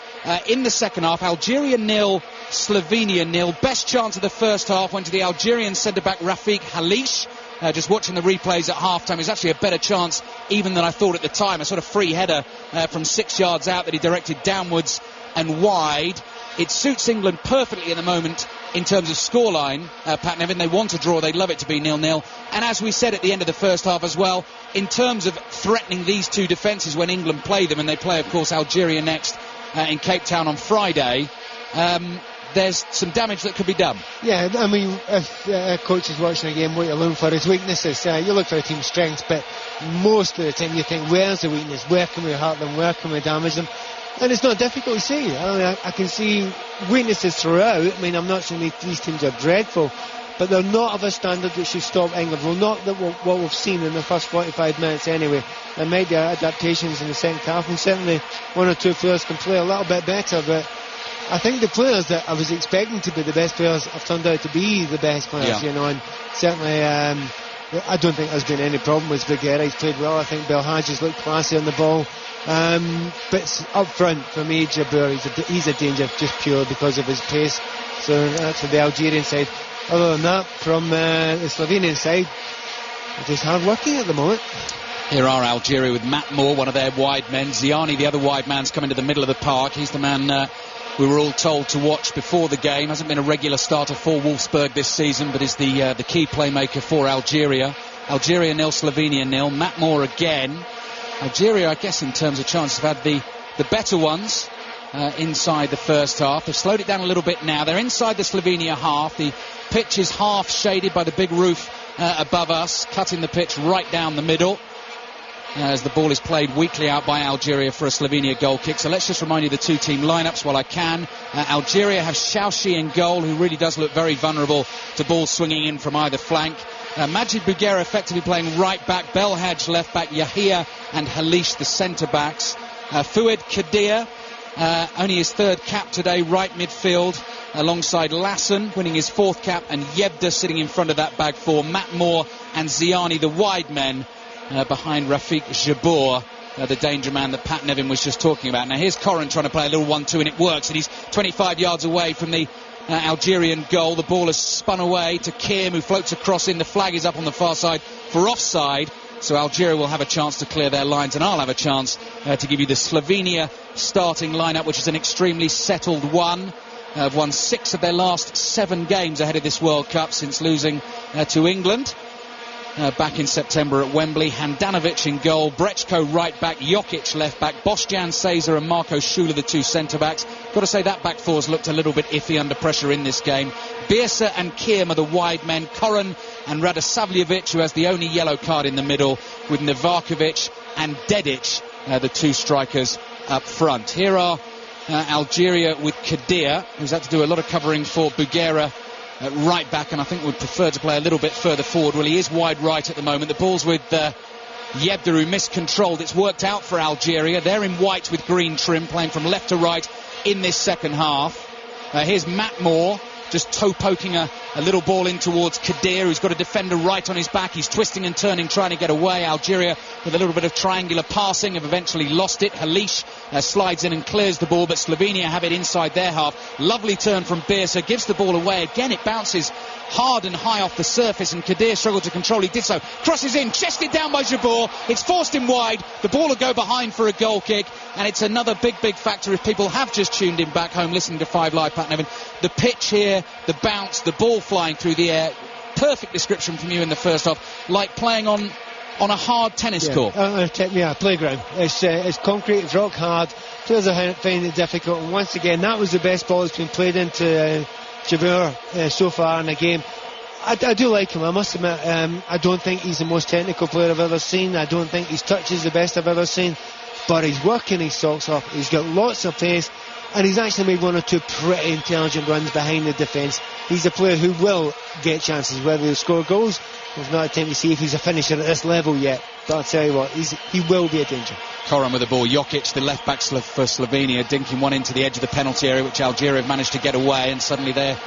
in the second half. Algeria 0, Slovenia 0. Best chance of the first half went to the Algerian centre-back Rafik Halish. Just watching the replays at half-time, it was actually a better chance even than I thought at the time. A sort of free header from 6 yards out that he directed downwards and wide. It suits England perfectly at the moment in terms of scoreline. Pat Nevin, they want to draw, they'd love it to be 0-0. And as we said at the end of the first half as well, in terms of threatening these two defences when England play them, and they play, of course, Algeria next in Cape Town on Friday, there's some damage that could be done. Yeah, I mean, if a coach is watching a game, what you're looking for his weaknesses. You look for a team's strengths, but most of the time you think, where's the weakness? Where can we hurt them? Where can we damage them? And it's not difficult to see. I can see weaknesses throughout. I mean, I'm not saying these teams are dreadful, but they're not of a standard that should stop England. Well, not that what we've seen in the first 45 minutes anyway. There might be adaptations in the second half, and certainly one or two players can play a little bit better, but I think the players that I was expecting to be the best players have turned out to be the best players, and certainly I don't think there's been any problem with Bouguera. He's played well. I think Belhadji's looked classy on the ball. But up front, for me, Jabeur, he's a danger just purely because of his pace. So that's for the Algerian side. Other than that, from the Slovenian side, they're just hard working at the moment. Here are Algeria with Matt Moore, one of their wide men. Ziani, the other wide man's coming to the middle of the park. He's the man we were all told to watch before the game. Hasn't been a regular starter for Wolfsburg this season, but is the key playmaker for Algeria. Algeria 0, Slovenia 0. Matt Moore again. Algeria, I guess, in terms of chances, have had the better ones inside the first half. They've slowed it down a little bit now. They're inside the Slovenia half. The pitch is half shaded by the big roof above us, cutting the pitch right down the middle as the ball is played weakly out by Algeria for a Slovenia goal kick. So let's just remind you the two team lineups while I can. Algeria have Shaushi in goal, who really does look very vulnerable to balls swinging in from either flank. Majid Bouguera effectively playing right back, Belhadj left back, Yahia and Halish the centre backs. Fouad Kadir, only his third cap today, right midfield, alongside Lassen winning his fourth cap, and Yebda sitting in front of that back four. Matt Moore and Ziani, the wide men, behind Rafik Jabeur, the danger man that Pat Nevin was just talking about. Now here's Corrin trying to play a little 1-2, and it works, and he's 25 yards away from the Algerian goal. The ball has spun away to Kim, who floats across in. The flag is up on the far side for offside, so Algeria will have a chance to clear their lines, and I'll have a chance to give you the Slovenia starting lineup, which is an extremely settled one. Have won 6 of their last 7 games ahead of this World Cup since losing to England back in September at Wembley. Handanovic in goal, Brechko right back, Jokic left back, Boštjan Cesar and Marko Šuler the two centre backs. Got to say that back four's looked a little bit iffy under pressure in this game. Birsa and Kim are the wide men, Corrin and Radosavljevic, who has the only yellow card in the middle, with Novakovic and Dedic, the two strikers up front. Here are Algeria with Kadir, who's had to do a lot of covering for Bouguera at right back, and I think would prefer to play a little bit further forward. Well, he is wide right at the moment. The ball's with Yebda, who miscontrolled. It's worked out for Algeria. They're in white with green trim, playing from left to right in this second half. Here's Matt Moore, just toe poking a little ball in towards Kadir, who's got a defender right on his back. He's twisting and turning, trying to get away. Algeria with a little bit of triangular passing have eventually lost it. Halish slides in and clears the ball, but Slovenia have it inside their half. Lovely turn from Birsa, gives the ball away. Again, it bounces hard and high off the surface, and Kadir struggled to control. He did so. Crosses in, chested down by Jabor. It's forced him wide. The ball will go behind for a goal kick, and it's another big factor if people have just tuned in back home listening to 5 Live, Pat Nevin. The pitch here, the bounce, the ball flying through the air. Perfect description from you in the first half. Like playing on a hard tennis court. Playground. It's concrete, it's rock hard. Players are finding it difficult. And once again, that was the best ball that's been played into Jabeur so far in the game. I do like him, I must admit. I don't think he's the most technical player I've ever seen. I don't think his touch is the best I've ever seen. But he's working his socks off. He's got lots of pace. And he's actually made 1 or 2 pretty intelligent runs behind the defence. He's a player who will get chances, whether he'll score goals. We've not had time to see if he's a finisher at this level yet. But I'll tell you what, he will be a danger. Koran with the ball. Jokic, the left back for Slovenia, dinking one into the edge of the penalty area, which Algeria have managed to get away, and suddenly they're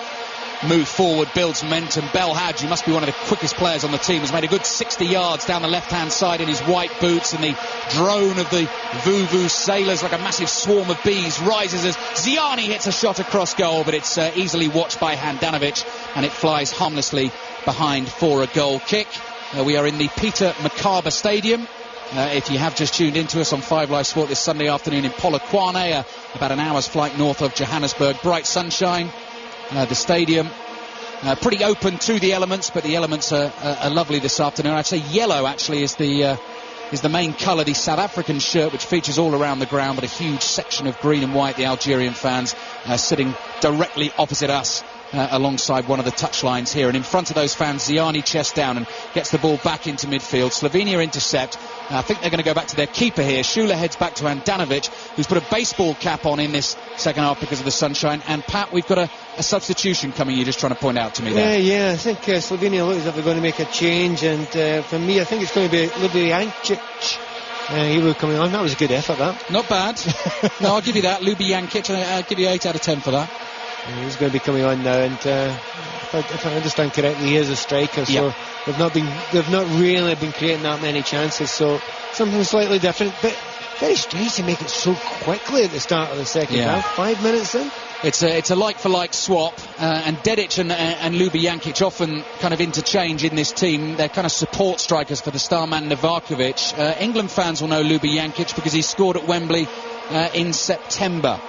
move forward, builds momentum. Belhaj, who must be one of the quickest players on the team, has made a good 60 yards down the left-hand side in his white boots, and the drone of the Vuvu sailors, like a massive swarm of bees, rises as Ziani hits a shot across goal, but it's easily watched by Handanovic, and it flies harmlessly behind for a goal kick. We are in the Peter Macabre Stadium. If you have just tuned into us on 5 Live Sport this Sunday afternoon in Polokwane, about an hour's flight north of Johannesburg. Bright sunshine. The stadium pretty open to the elements, but the elements are lovely this afternoon. I'd say yellow actually is the main colour. The South African shirt, which features all around the ground, but a huge section of green and white. The Algerian fans sitting directly opposite us, alongside one of the touchlines here, and in front of those fans, Ziani chest down and gets the ball back into midfield. Slovenia intercept. I think they're going to go back to their keeper here. Shula heads back to Handanovic, who's put a baseball cap on in this second half because of the sunshine. And Pat, we've got a substitution coming. You're just trying to point out to me there. Yeah, I think Slovenia looks as if they're going to make a change, and for me, I think it's going to be Ljubijankic. He will coming on. That was a good effort, that. Not bad. No, I'll give you that. Ljubijankic, I'll give you 8 out of 10 for that. He's going to be coming on now, and if I understand correctly, he is a striker, so they've not really been creating that many chances, so something slightly different, but very strange to make it so quickly at the start of the second half. 5 minutes in. It's a like-for-like swap, and Dedic and Ljubijankic often kind of interchange in this team. They're kind of support strikers for the star man Novakovic. England fans will know Ljubijankic because he scored at Wembley in September.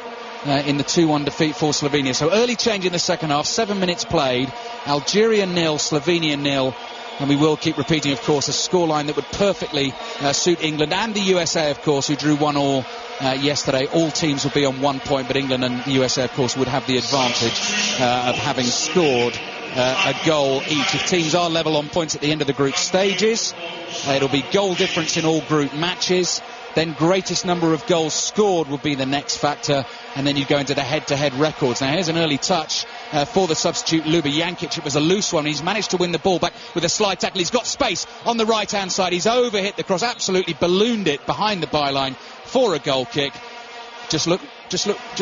In the 2-1 defeat for Slovenia. So early change in the second half, 7 minutes played, Algeria 0, Slovenia 0, and we will keep repeating, of course, a scoreline that would perfectly suit England and the USA, of course, who drew 1-1 yesterday. All teams would be on 1 point, but England and the USA, of course, would have the advantage of having scored a goal each. If teams are level on points at the end of the group stages, it'll be goal difference in all group matches. Then greatest number of goals scored will be the next factor, and then you go into the head-to-head records. Now here's an early touch for the substitute Ljubijankic. It was a loose one. He's managed to win the ball back with a slide tackle. He's got space on the right-hand side. He's overhit the cross, absolutely ballooned it behind the byline for a goal kick. Just look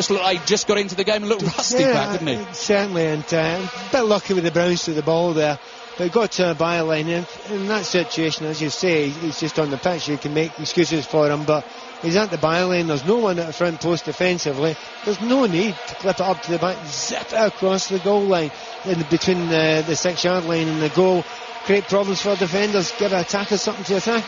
like he just got into the game and looked rusty back, didn't he? Certainly, and a bit lucky with the bounce of the ball there. But got to a byline, and in that situation, as you say, he's just on the pitch. You can make excuses for him, but he's at the byline. There's no one at the front post defensively. There's no need to clip it up to the back, zip it across the goal line, between the 6-yard line and the goal. Create problems for defenders, give an attacker something to attack.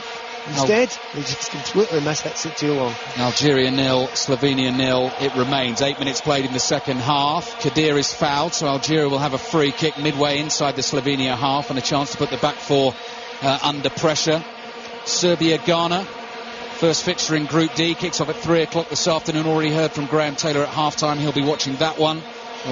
Instead, he just completely mishits it too long. Algeria 0, Slovenia 0. It remains 8 minutes played in the second half. Kadir is fouled, so Algeria will have a free kick midway inside the Slovenia half and a chance to put the back four under pressure. Serbia-Ghana, first fixture in Group D, kicks off at 3 o'clock this afternoon. Already heard from Graham Taylor at half-time. He'll be watching that one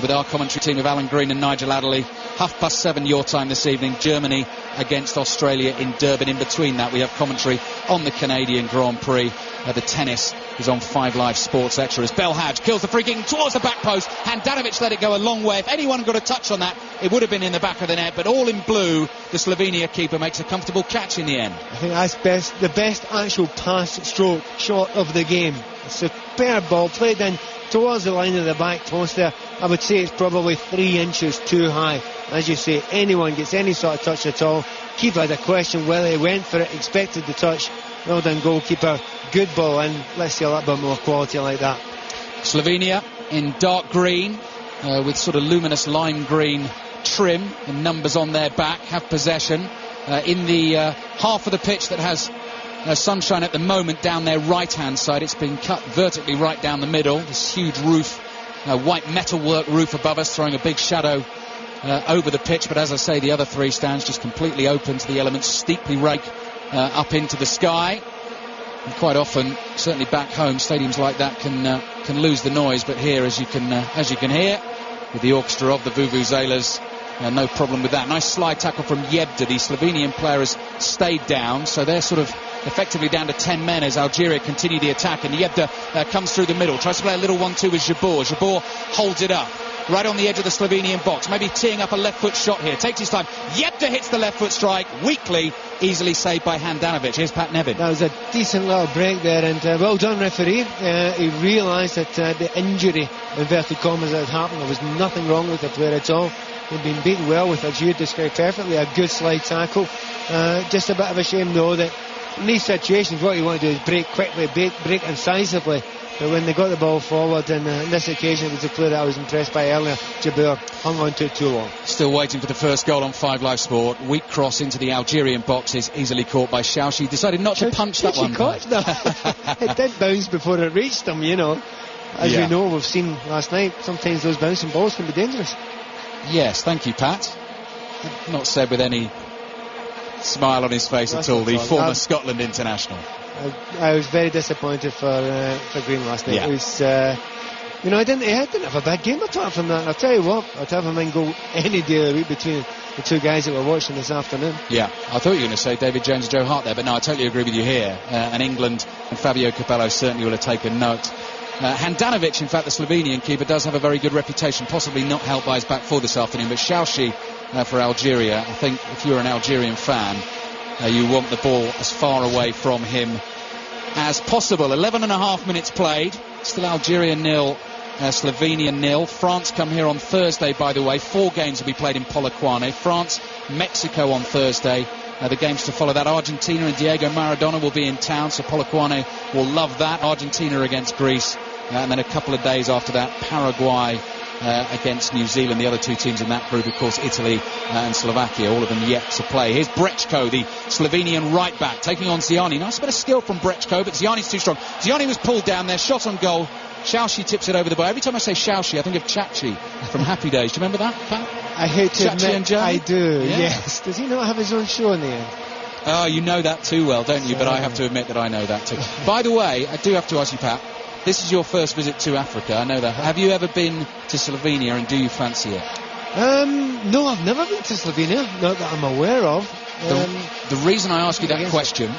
with our commentary team of Alan Green and Nigel Adderley. 7:30 your time this evening. Germany against Australia in Durban. In between that, we have commentary on the Canadian Grand Prix. The tennis is on 5 Live Sports Extras. Belhaj kills the free kick towards the back post. Handanovic let it go a long way. If anyone got a touch on that, it would have been in the back of the net. But all in blue, the Slovenia keeper makes a comfortable catch in the end. I think that's the best actual pass stroke shot of the game. A superb ball played in towards the line of the back post there. I would say it's probably 3 inches too high. As you say, anyone gets any sort of touch at all. Keeper had a question whether he went for it, expected the touch. Well done, goalkeeper. Good ball in. Let's see a little bit more quality like that. Slovenia in dark green with sort of luminous lime green trim and numbers on their back, have possession in the half of the pitch that has sunshine at the moment down their right hand side. It's been cut vertically right down the middle. This huge roof, white metalwork roof above us, throwing a big shadow over the pitch. But as I say, the other 3 stands just completely open to the elements, steeply rake up into the sky. And quite often, certainly back home, stadiums like that can lose the noise. But here, as you can hear, with the orchestra of the Vuvuzelas, no problem with that. Nice slide tackle from Yebda. The Slovenian player has stayed down, so they're sort of effectively down to 10 men as Algeria continue the attack. And Yebda comes through the middle, tries to play a little 1-2 with Jabor. Jabor holds it up right on the edge of the Slovenian box, maybe teeing up a left foot shot here. Takes his time. Yebda hits the left foot strike weakly, easily saved by Handanovic. Here's Pat Nevin. That was a decent little break there, and well done, referee. He realised that the injury, inverted commas, that had happened. There was nothing wrong with the player at all. He'd been beaten well with, as you described perfectly, a good slide tackle. Just a bit of a shame though that in these situations what you want to do is break quickly, break incisively. But when they got the ball forward, and on this occasion it was a player that I was impressed by earlier, Jabeur, hung on to it too long. Still waiting for the first goal on 5 Live Sport. Weak cross into the Algerian boxes, easily caught by Xiaoxi. Decided not to punch that one. It did bounce before it reached him, you know. As we know, we've seen last night, sometimes those bouncing balls can be dangerous. Yes, thank you, Pat. Not said with any smile on his face at all, the former Scotland international. I was very disappointed for Green last night. It was, he didn't have a bad game apart from that. And I'll tell you what, I'd have him in goal any day of the week between the 2 guys that we're watching this afternoon. Yeah, I thought you were going to say David Jones and Joe Hart there, but no, I totally agree with you here. And England and Fabio Capello certainly will have taken note. Handanovic, in fact, the Slovenian keeper, does have a very good reputation, possibly not helped by his back four this afternoon, but Xiaoxi for Algeria, I think if you're an Algerian fan, you want the ball as far away from him as possible. 11.5 minutes played, still Algeria 0, Slovenia 0. France come here on Thursday, by the way. 4 games will be played in Polokwane. France, Mexico on Thursday. The games to follow that, Argentina and Diego Maradona will be in town, so Polokwane will love that. Argentina against Greece, and then a couple of days after that, Paraguay against New Zealand. The other 2 teams in that group, of course, Italy and Slovakia, all of them yet to play. Here's Brechko, the Slovenian right back, taking on Ziani. Nice bit of skill from Brechko, but Ziani's too strong. Ziani was pulled down there, shot on goal. Xiaoxi tips it over the bar. Every time I say Xiaoxi, I think of Chachi from Happy Days. Do you remember that, Pat? I hate to admit, I do, yeah. Yes. Does he not have his own show in the end? Oh, you know that too well, don't you? But I have to admit that I know that too. By the way, I do have to ask you, Pat, this is your first visit to Africa, I know that. Have you ever been to Slovenia, and do you fancy it? No, I've never been to Slovenia, not that I'm aware of. The reason I ask you that question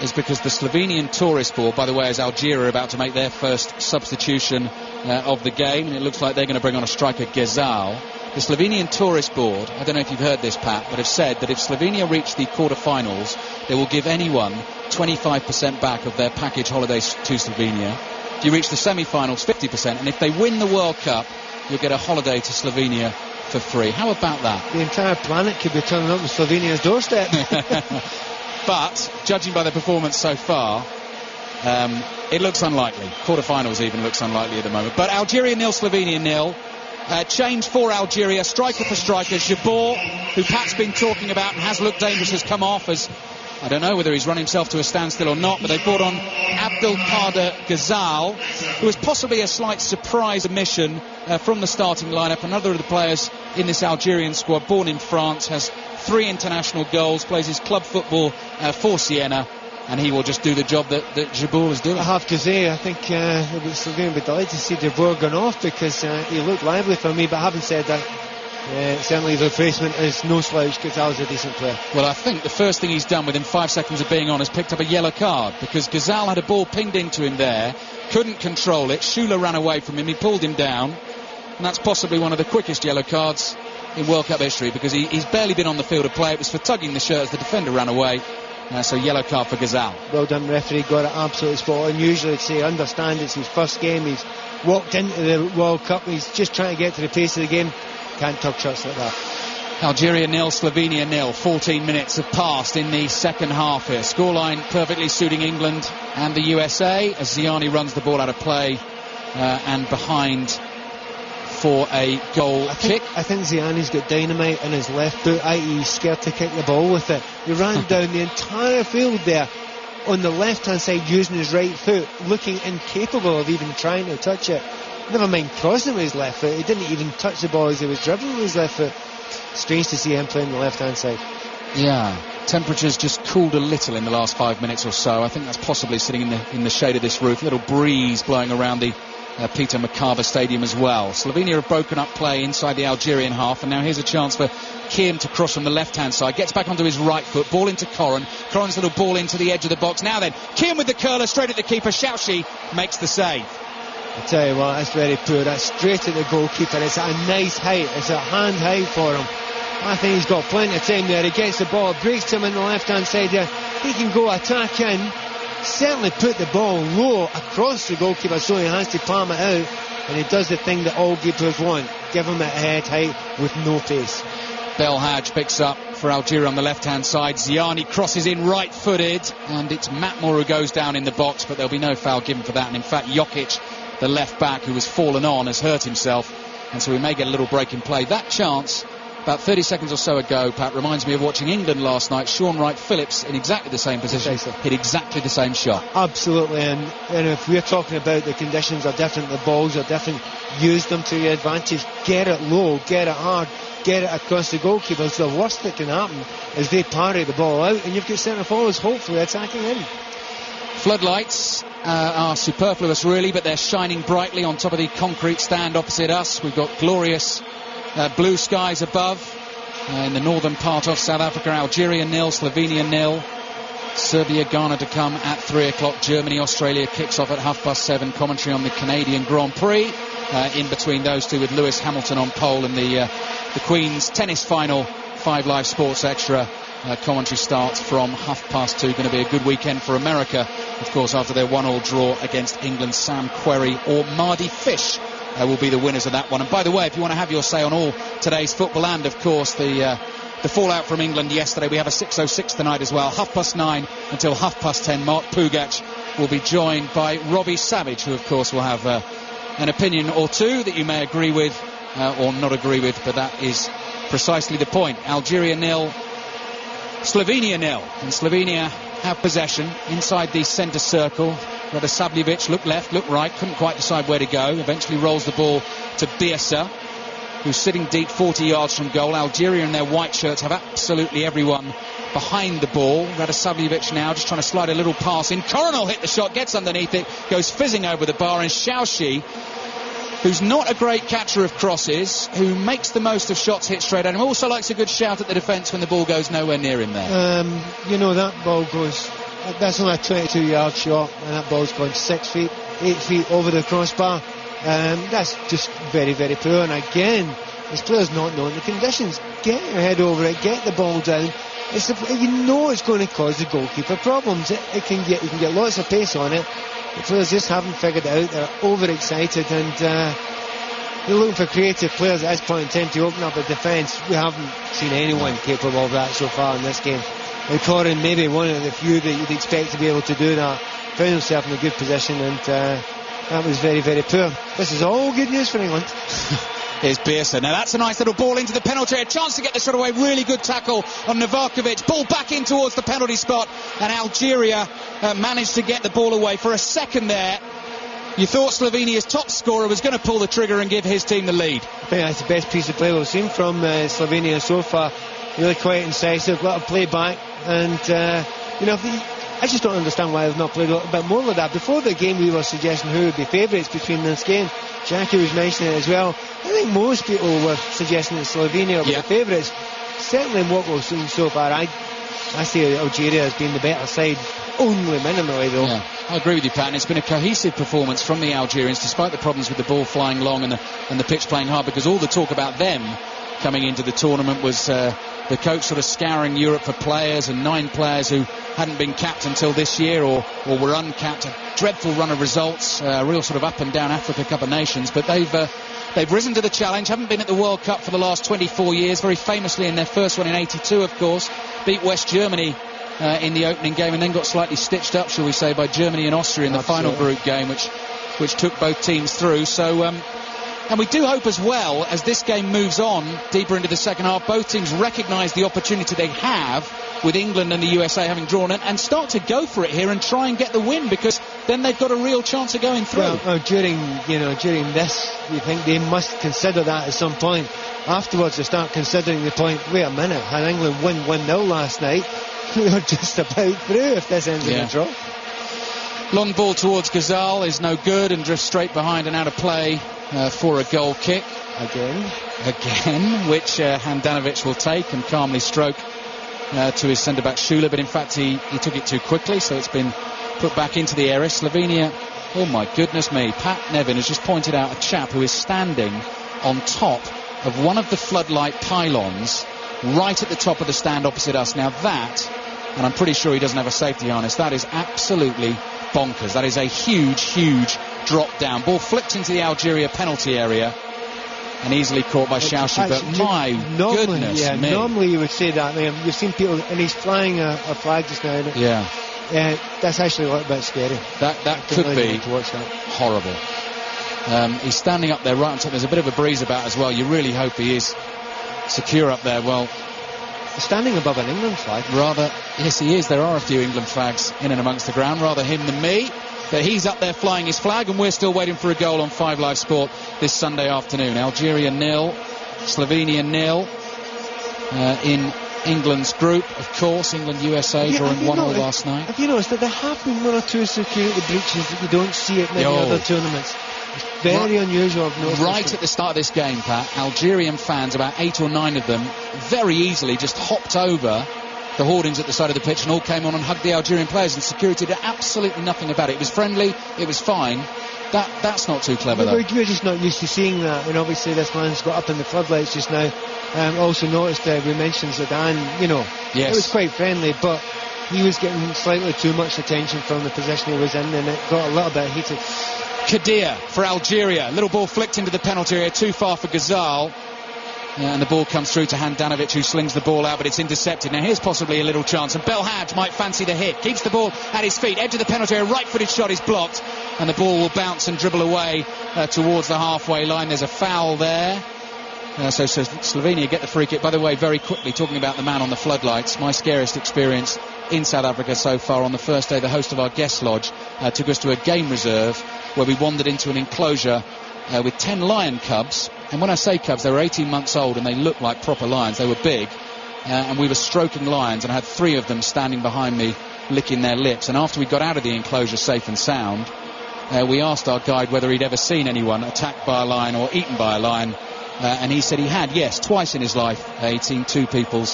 is because the Slovenian Tourist Board, by the way, as Algeria are about to make their first substitution of the game, and it looks like they're going to bring on a striker, Ghezal. The Slovenian Tourist Board, I don't know if you've heard this, Pat, but have said that if Slovenia reach the quarter-finals, they will give anyone 25% back of their package holidays to Slovenia. If you reach the semi-finals, 50%, and if they win the World Cup, you'll get a holiday to Slovenia for free. How about that? The entire planet could be turning up on Slovenia's doorstep. But, judging by the performance so far, it looks unlikely. Quarter-finals even looks unlikely at the moment. But Algeria 0, Slovenia 0. Change for Algeria, striker for striker. Jabor, who Pat's been talking about and has looked dangerous, has come off as, I don't know whether he's run himself to a standstill or not, but they brought on Abdelkader Ghezal, who was possibly a slight surprise omission from the starting lineup. Another of the players in this Algerian squad, born in France, has 3 international goals, plays his club football for Siena, and he will just do the job that Jabor is doing. I have to say, I think Slovenia would be delighted to see Jabor gone off, because he looked lively for me, but having said that, certainly the replacement is no slouch. Ghezal's a decent player. Well, I think the first thing he's done within 5 seconds of being on is picked up a yellow card, because Ghezal had a ball pinged into him there, couldn't control it, Schüller ran away from him, he pulled him down, and that's possibly one of the quickest yellow cards in World Cup history, because he's barely been on the field of play. It was for tugging the shirt as the defender ran away, So yellow card for Gazal. Well done, referee, got it absolutely spot on. Usually I'd say, understand it's his first game, he's walked into the World Cup, he's just trying to get to the pace of the game. Can't tuck shots like that. Algeria 0, Slovenia 0. 14 minutes have passed in the second half here. Scoreline perfectly suiting England and the USA as Ziani runs the ball out of play and behind for a goal kick. I think Ziani's got dynamite in his left boot, i.e. he's scared to kick the ball with it. He ran down the entire field there on the left hand side using his right foot, looking incapable of even trying to touch it. Never mind crossing with his left foot, he didn't even touch the ball as he was dribbling with his left foot. Strange to see him playing the left hand side. Yeah, temperatures just cooled a little in the last 5 minutes or so. I think that's possibly sitting in the shade of this roof. A little breeze blowing around the Peter Macarver Stadium as well. Slovenia have broken up play inside the Algerian half, and now here's a chance for Kim to cross from the left hand side. Gets back onto his right foot, ball into Koren. Koren's little ball into the edge of the box. Now then, Kim with the curler straight at the keeper. Xiaoxi makes the save. I tell you what, that's very poor. That's straight at the goalkeeper. It's at a nice height. It's a hand height for him. I think he's got plenty of time there. He gets the ball, breaks him in the left hand side there. He can go attack in, certainly put the ball low across the goalkeeper so he has to palm it out, and he does the thing that all keepers want, give him a head height with no pace. Belhaj picks up for Algeria on the left hand side. Ziani crosses in right footed, and it's Matmore who goes down in the box, but there'll be no foul given for that. And in fact, Jokic, the left back who has fallen on, has hurt himself, and so we may get a little break in play. That chance about 30 seconds or so ago, Pat, reminds me of watching England last night. Sean Wright-Phillips in exactly the same position, hit exactly the same shot. Absolutely, and if we're talking about the conditions are different, the balls are different, use them to your advantage. Get it low, get it hard, get it across the goalkeepers. The worst that can happen is they parry the ball out, and you've got centre forwards hopefully attacking in. Floodlights are superfluous really, but they're shining brightly on top of the concrete stand opposite us. We've got glorious blue skies above in the northern part of South Africa. Algeria 0, Slovenia 0. Serbia, Ghana to come at 3 o'clock. Germany, Australia kicks off at 7:30. Commentary on the Canadian Grand Prix. In between those two with Lewis Hamilton on pole, and the Queen's tennis final. 5 Live Sports Extra. Commentary starts from 2:30. Going to be a good weekend for America, of course, after their 1-1 draw against England. Sam Querrey or Mardy Fish will be the winners of that one. And by the way, if you want to have your say on all today's football and, of course, the fallout from England yesterday, we have a 6:06 tonight as well. 9:30 until 10:30. Mark Pugac will be joined by Robbie Savage, who, of course, will have an opinion or two that you may agree with or not agree with, but that is precisely the point. Algeria 0, Slovenia 0, and Slovenia have possession inside the centre circle. Radosavljevic looked left, looked right, couldn't quite decide where to go. Eventually rolls the ball to Birsa, who's sitting deep 40 yards from goal. Algeria in their white shirts have absolutely everyone behind the ball. Radosavljevic now just trying to slide a little pass in. Coronel hit the shot, gets underneath it, goes fizzing over the bar, and Xiaoxi, who's not a great catcher of crosses, who makes the most of shots hit straight at him, also likes a good shout at the defence when the ball goes nowhere near him there. That ball goes, that's only a 22-yard shot, and that ball's gone 6 feet, 8 feet over the crossbar. That's just very, very poor. And again, this player's not knowing the conditions. Get your head over it, get the ball down. It's going to cause the goalkeeper problems. You can get lots of pace on it. The players just haven't figured it out. They're overexcited, and they're looking for creative players at this point in time to open up a defence. We haven't seen anyone capable of that so far in this game. Koren may be one of the few that you'd expect to be able to do that. Found himself in a good position, and that was very, very poor. This is all good news for England. Here's Birsa. Now that's a nice little ball into the penalty. A chance to get the shot away. Really good tackle on Novakovic. Ball back in towards the penalty spot, and Algeria managed to get the ball away. For a second there, you thought Slovenia's top scorer was going to pull the trigger and give his team the lead. I think that's the best piece of play we've seen from Slovenia so far. Really quite incisive, little play back, and I just don't understand why they've not played a little bit more like that. Before the game we were suggesting who would be favourites between this game. Jackie was mentioning it as well. I think most people were suggesting that Slovenia were the favourites. Certainly in what we've seen so far, I see Algeria as being the better side, only minimally though. Yeah, I agree with you, Pat, and it's been a cohesive performance from the Algerians despite the problems with the ball flying long and the pitch playing hard, because all the talk about them coming into the tournament, was the coach sort of scouring Europe for players, and 9 players who hadn't been capped until this year or were uncapped. A dreadful run of results, a real sort of up and down Africa Cup of Nations, but they've risen to the challenge. Haven't been at the World Cup for the last 24 years, very famously in their first one in 82, of course. Beat West Germany in the opening game, and then got slightly stitched up, shall we say, by Germany and Austria in the final group game, which took both teams through. So and we do hope as well, as this game moves on deeper into the second half, both teams recognise the opportunity they have with England and the USA having drawn it, and start to go for it here and try and get the win, because then they've got a real chance of going through. Well, during this, you think they must consider that at some point. Afterwards, they start considering the point, wait a minute, had England win 1-0 last night, we were just about through if this ends in a draw. Long ball towards Ghazal is no good and drifts straight behind and out of play for a goal kick. Again, which Handanovic will take and calmly stroke to his centre-back Schüller, but in fact he took it too quickly, so it's been put back into the area. Slovenia, oh my goodness me, Pat Nevin has just pointed out a chap who is standing on top of one of the floodlight pylons right at the top of the stand opposite us. Now that, and I'm pretty sure he doesn't have a safety harness, that is absolutely bonkers. That is a huge drop down. Ball flicked into the Algeria penalty area and easily caught by Xiaoxi, but my goodness me. Normally you would say that. I mean, you've seen people, and he's flying a flag just now. Yeah. That's actually a little bit scary. That could be horrible. He's standing up there right on top. There's a bit of a breeze about as well. You really hope he is secure up there. Well, standing above an England flag. Rather, yes, he is. There are a few England flags in and amongst the ground. Rather him than me. But he's up there flying his flag, and we're still waiting for a goal on 5 Live Sport this Sunday afternoon. Algeria 0, Slovenia 0 in England's group, of course. England USA drawing 1-1 last night. Have you noticed that there have been 1 or 2 security breaches that you don't see at many other tournaments? It's very unusual. Right at the start of this game, Pat, Algerian fans, about 8 or 9 of them, very easily just hopped over the hoardings at the side of the pitch and all came on and hugged the Algerian players, and security did absolutely nothing about it. It was friendly, it was fine. That's not too clever, though. We're just not used to seeing that, and obviously this man's got up in the floodlights just now. Also noticed we mentioned Zidane, yes. It was quite friendly, but he was getting slightly too much attention from the position he was in, and it got a little bit heated. Kadir for Algeria. Little ball flicked into the penalty area, too far for Ghazal. And the ball comes through to Handanovic, who slings the ball out, but it's intercepted. Now here's possibly a little chance, and Belhaj might fancy the hit. Keeps the ball at his feet, edge of the penalty area, right-footed shot is blocked, and the ball will bounce and dribble away towards the halfway line. There's a foul there. So Slovenia get the free kick. By the way, very quickly, talking about the man on the floodlights, my scariest experience in South Africa so far. On the first day, the host of our guest lodge took us to a game reserve where we wandered into an enclosure with 10 lion cubs. And when I say cubs, they were 18 months old and they looked like proper lions. They were big, and we were stroking lions, and I had 3 of them standing behind me licking their lips. And after we got out of the enclosure safe and sound, we asked our guide whether he'd ever seen anyone attacked by a lion or eaten by a lion, and he said he had, yes, twice in his life. He'd seen 2 people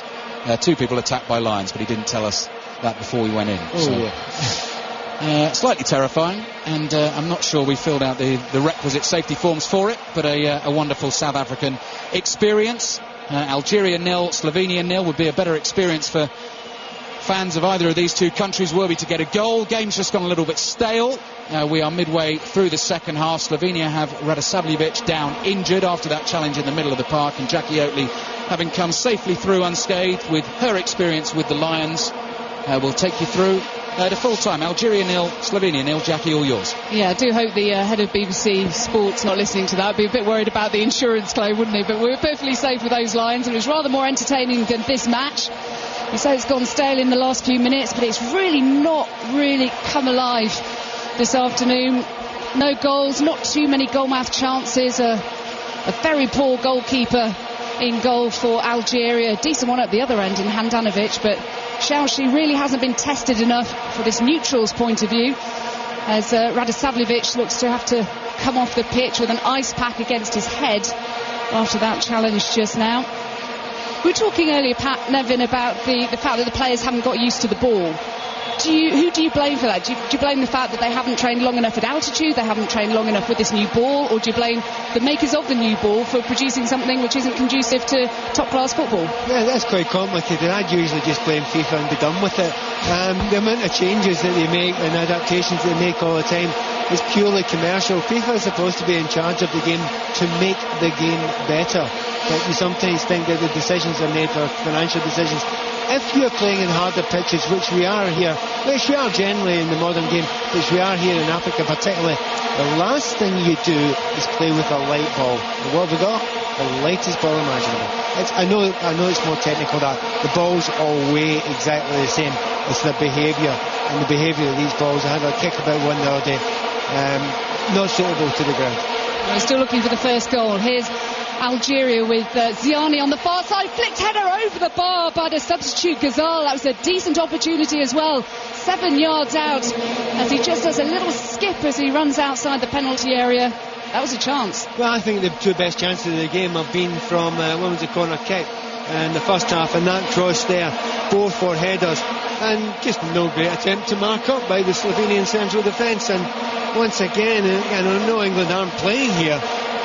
attacked by lions, but he didn't tell us that before we went in. Slightly terrifying, and I'm not sure we filled out the requisite safety forms for it, but a wonderful South African experience. Algeria 0, Slovenia 0 would be a better experience for fans of either of these 2 countries were we to get a goal. Game's just gone a little bit stale. We are midway through the second half. Slovenia have Radosavljevic down injured after that challenge in the middle of the park, and Jackie Oatley, having come safely through unscathed with her experience with the Lions, will take you through the full time. Algeria 0, Slovenia 0. Jackie, all yours. Yeah, I do hope the head of BBC Sports not listening to that. Be a bit worried about the insurance claim, wouldn't he? But we were perfectly safe with those Lions, and it was rather more entertaining than this match. You say it's gone stale in the last few minutes, but it's really not come alive this afternoon. No goals, not too many goal-mouth chances. A very poor goalkeeper in goal for Algeria. Decent one at the other end in Handanovic, but Xiaoxi really hasn't been tested enough for this neutral's point of view, as Radosavljevic looks to have to come off the pitch with an ice pack against his head after that challenge just now. We were talking earlier, Pat Nevin, about the fact that the players haven't got used to the ball. Who do you blame for that? Do you blame the fact that they haven't trained long enough at altitude, they haven't trained long enough with this new ball, or do you blame the makers of the new ball for producing something which isn't conducive to top-class football? Yeah, that's quite complicated. I'd usually just blame FIFA and be done with it. The amount of changes that they make and adaptations they make all the time is purely commercial. FIFA is supposed to be in charge of the game to make the game better, but you sometimes think that the decisions are made for financial decisions. If you're playing in harder pitches, which we are here, which we are generally in the modern game, which we are here in Africa particularly, the last thing you do is play with a light ball. And what have we got? The lightest ball imaginable. I know it's more technical that the balls all weigh exactly the same. It's the behaviour, and the behaviour of these balls. I had a kick about one the other day. Not suitable to the ground. We're still looking for the first goal. Here's Algeria with Ziani on the far side, flicked header over the bar by the substitute Ghazal. That was a decent opportunity as well, 7 yards out, as he just does a little skip as he runs outside the penalty area. That was a chance. Well, I think the two best chances of the game have been from one was a corner kick in the first half, and that cross there, both for headers, and just no great attempt to mark up by the Slovenian central defence. And once again, I know England aren't playing here,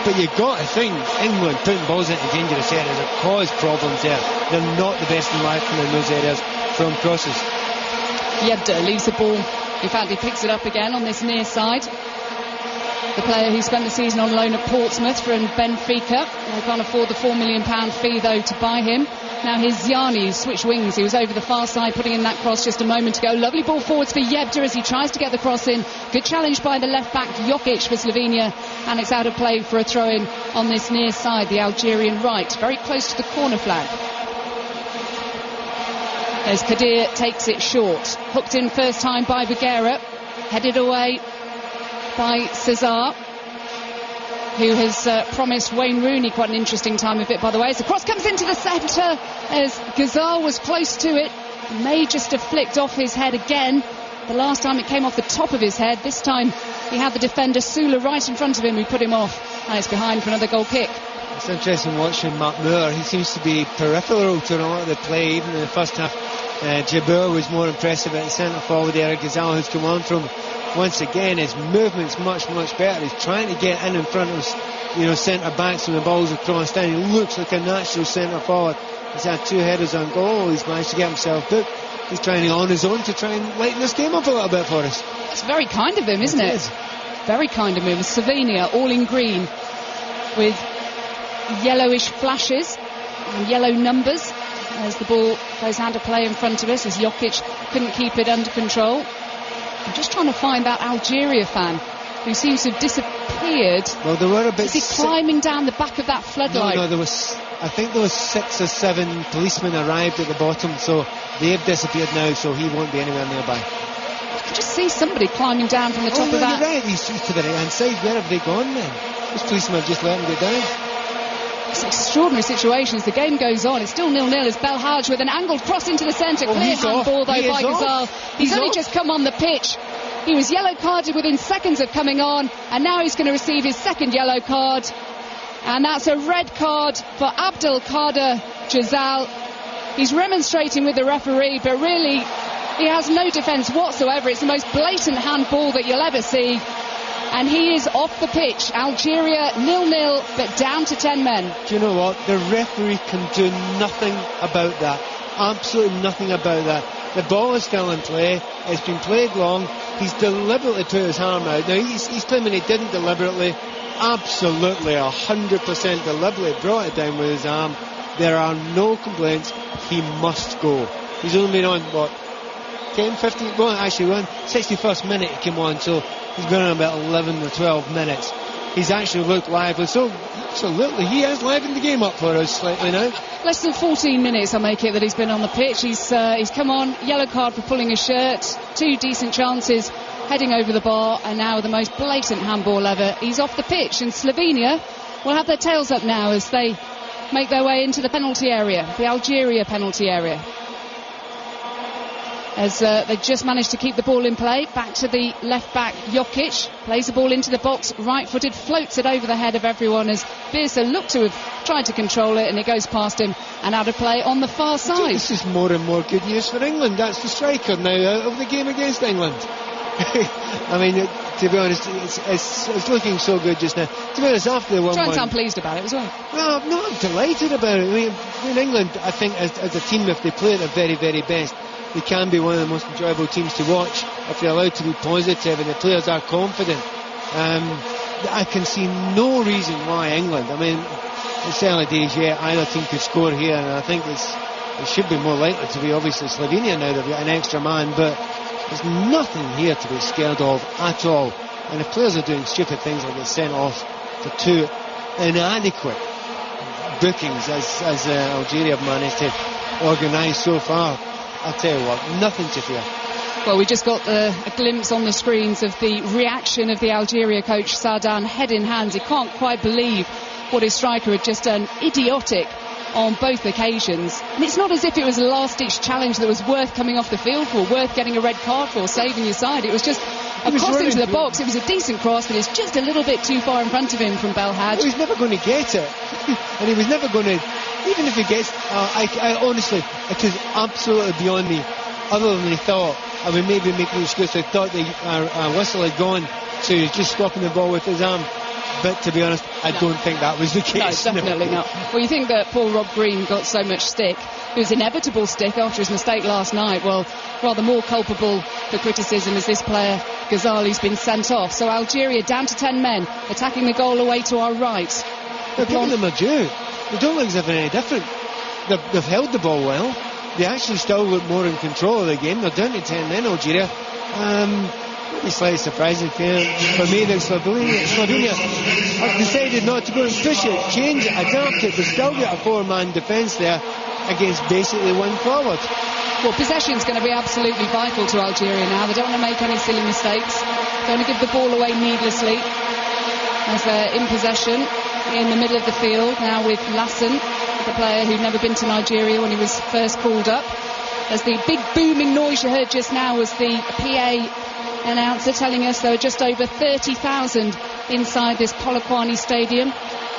but you've got to think England putting balls into dangerous areas have caused problems there. They're not the best in life in those areas from crosses. Yebda leaves the ball. In fact, he picks it up again on this near side. The player who spent the season on loan at Portsmouth from Benfica. They can't afford the £4 million fee, though, to buy him. Now here's Ziani, who switched wings. He was over the far side, putting in that cross just a moment ago. Lovely ball forwards for Yebda as he tries to get the cross in. Good challenge by the left-back Jokic for Slovenia. And it's out of play for a throw-in on this near side, the Algerian right. Very close to the corner flag. As Kadir takes it short. Hooked in first time by Bagheera. Headed away by Cesar, who has promised Wayne Rooney quite an interesting time of it, by the way. As the cross comes into the centre, as Ghazal was close to it, may just have flicked off his head again. The last time it came off the top of his head. This time he had the defender Sula right in front of him, who put him off. And it's behind for another goal kick. It's interesting watching Mark Moore. He seems to be peripheral to a lot of the play, even in the first half. Jabeur was more impressive at the centre forward there. Ghazal, who's come on from, once again, his movement's much better. He's trying to get in front of centre backs when the ball's across down. He looks like a natural centre forward. He's had 2 headers on goal. He's managed to get himself booked. He's trying on his own to try and lighten this game up a little bit for us. It's very kind of him, isn't it? It is. Very kind of him. Slovenia all in green with yellowish flashes and yellow numbers as the ball goes out of play in front of us, as Jokic couldn't keep it under control. I'm just trying to find that Algeria fan who seems to have disappeared. Well, they were a bit. Is he climbing down the back of that floodlight? No, I think there was 6 or 7 policemen arrived at the bottom, so they've disappeared now, so he won't be anywhere nearby. I can just see somebody climbing down from the top of that. You're right, he's to the right hand side. Where have they gone then? Those policemen have just let him get down. It's an extraordinary situation as the game goes on. It's still 0-0 as Belhaj with an angled cross into the centre. Clear handball though by Ghazal. He's only just come on the pitch. He was yellow carded within seconds of coming on, and now he's going to receive his second yellow card. And that's a red card for Abdelkader Ghazal. He's remonstrating with the referee, but really he has no defence whatsoever. It's the most blatant handball that you'll ever see. And he is off the pitch. Algeria 0-0, but down to 10 men. Do you know what? The referee can do nothing about that. Absolutely nothing about that. The ball is still in play. It's been played long. He's deliberately put his arm out. Now, he's claiming he didn't deliberately. Absolutely, 100% deliberately brought it down with his arm. There are no complaints. He must go. He's only been on, 10, 15, well, actually, 61st minute he came on, so he's been on about 11 or 12 minutes. He's actually looked lively, so absolutely, he has livened the game up for us slightly now. Less than 14 minutes, I make it, that he's been on the pitch. He's come on, yellow card for pulling his shirt, 2 decent chances, heading over the bar, and now the most blatant handball ever. He's off the pitch, and Slovenia will have their tails up now as they make their way into the penalty area, the Algeria penalty area. as they just managed to keep the ball in play. Back to the left back, Jokic plays the ball into the box, right-footed, floats it over the head of everyone as Birsa looked to have tried to control it, and it goes past him and out of play on the far side. This is more and more good news for England. That's the striker now out of the game against England. I mean, to be honest, it's looking so good just now. To be honest, after the 1-1... Try and sound pleased about it as well. Well, I'm delighted about it. I mean, in England, I think as a team, if they play at their very, very best, they can be one of the most enjoyable teams to watch if they're allowed to be positive and the players are confident. I can see no reason why England, I mean, it's early days yet, either team could score here, and I think it should be more likely to be obviously Slovenia now. They've got an extra man, but there's nothing here to be scared of at all. And if players are doing stupid things like get sent off for 2 inadequate bookings as Algeria have managed to organise so far, I'll tell you what, nothing to fear. Well, we just got a glimpse on the screens of the reaction of the Algeria coach, Sardan, head in hands. He can't quite believe what his striker had just done. Idiotic on both occasions. And it's not as if it was a last-ditch challenge that was worth coming off the field for, worth getting a red card for, saving your side. It was just a cross into the box. It was a decent cross, but it's just a little bit too far in front of him from Belhaj. He was never going to get it. And he was never going to, even if he gets, I honestly, it was absolutely beyond me. Other than he thought, I mean, maybe making an excuse, I thought the whistle had gone, so he was just stopping the ball with his arm. But to be honest, I don't think that was the case. No, definitely not. Well, you think that poor Rob Green got so much stick. It was inevitable stick after his mistake last night. Well, rather more culpable for criticism as this player, Ghazali's been sent off. So Algeria down to 10 men, attacking the goal away to our right. They're giving them a due. They don't look as if they're any different. They've held the ball well. They actually still look more in control of the game. They're down to 10 men, Algeria. Maybe slightly surprising for me that Slovenia have decided not to go and push it, change it, adapt it, but still get a 4-man defence there against basically one forward. Well, possession's going to be absolutely vital to Algeria now. They don't want to make any silly mistakes. Don't want to give the ball away needlessly as they're in possession in the middle of the field now with Lassen, the player who'd never been to Nigeria when he was first called up. As the big booming noise you heard just now was the PA announcer telling us there were just over 30,000 inside this Polokwane stadium.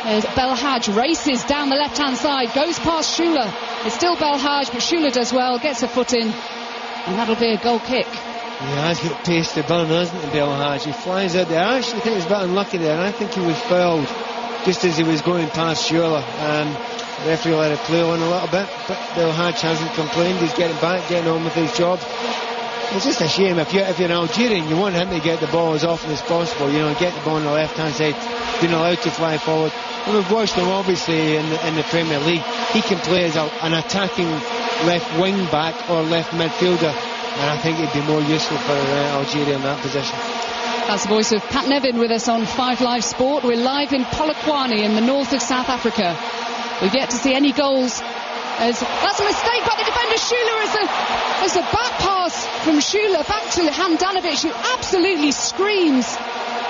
As Belhaj races down the left-hand side, goes past Shula. It's still Belhaj, but Shula does well, gets a foot in, and that'll be a goal kick. He has got pace to burn, hasn't he, Belhaj? He flies out there. I actually think he was a bit unlucky there, and I think he was fouled just as he was going past Shula. The referee let it play on a little bit, but Belhaj hasn't complained. He's getting back, getting on with his job. It's just a shame if you're an Algerian, you want him to get the ball as often as possible, you know, get the ball on the left-hand side, being allowed to fly forward. And we've watched him obviously in the Premier League. He can play as an attacking left wing back or left midfielder, and I think he'd be more useful for Algeria in that position. That's the voice of Pat Nevin with us on 5 Live Sport. We're live in Polokwane in the north of South Africa. We've yet to see any goals. That's a mistake by the defender Shula as a back pass from Shula back to Handanovic, who absolutely screams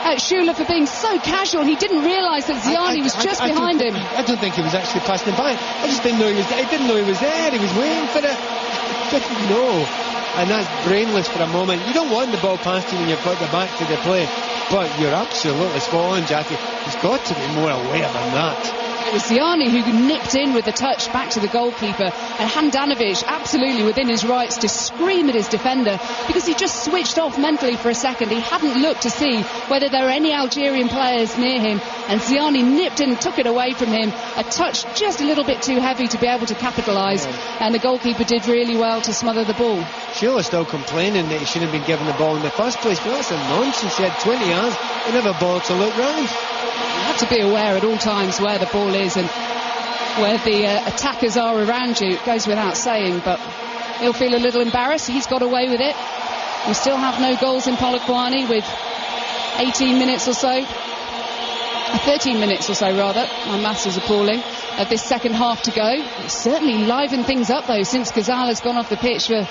at Shula for being so casual. He didn't realise that Ziani was just behind him. I don't think he was actually passing him by. I just didn't know he was there. He didn't know he was there. He was waiting for it. Didn't know. And that's brainless for a moment. You don't want the ball past you when you've got the back to the play. But you're absolutely spot on, Jackie. He's got to be more aware than that. It was Ziani who nipped in with the touch back to the goalkeeper, and Handanovic absolutely within his rights to scream at his defender because he just switched off mentally for a second. He hadn't looked to see whether there were any Algerian players near him, and Ziani nipped in and took it away from him. A touch just a little bit too heavy to be able to capitalise, and the goalkeeper did really well to smother the ball. Shula's still complaining that he shouldn't have been given the ball in the first place, but that's a nonsense. He had 20 yards and never bothered to look round. You have to be aware at all times where the ball is and where the attackers are around you. It goes without saying, but he'll feel a little embarrassed. He's got away with it. We still have no goals in Polokwane with 18 minutes or so. 13 minutes or so rather. My maths is appalling. Of this second half to go. It's certainly livened things up though since Ghazal has gone off the pitch for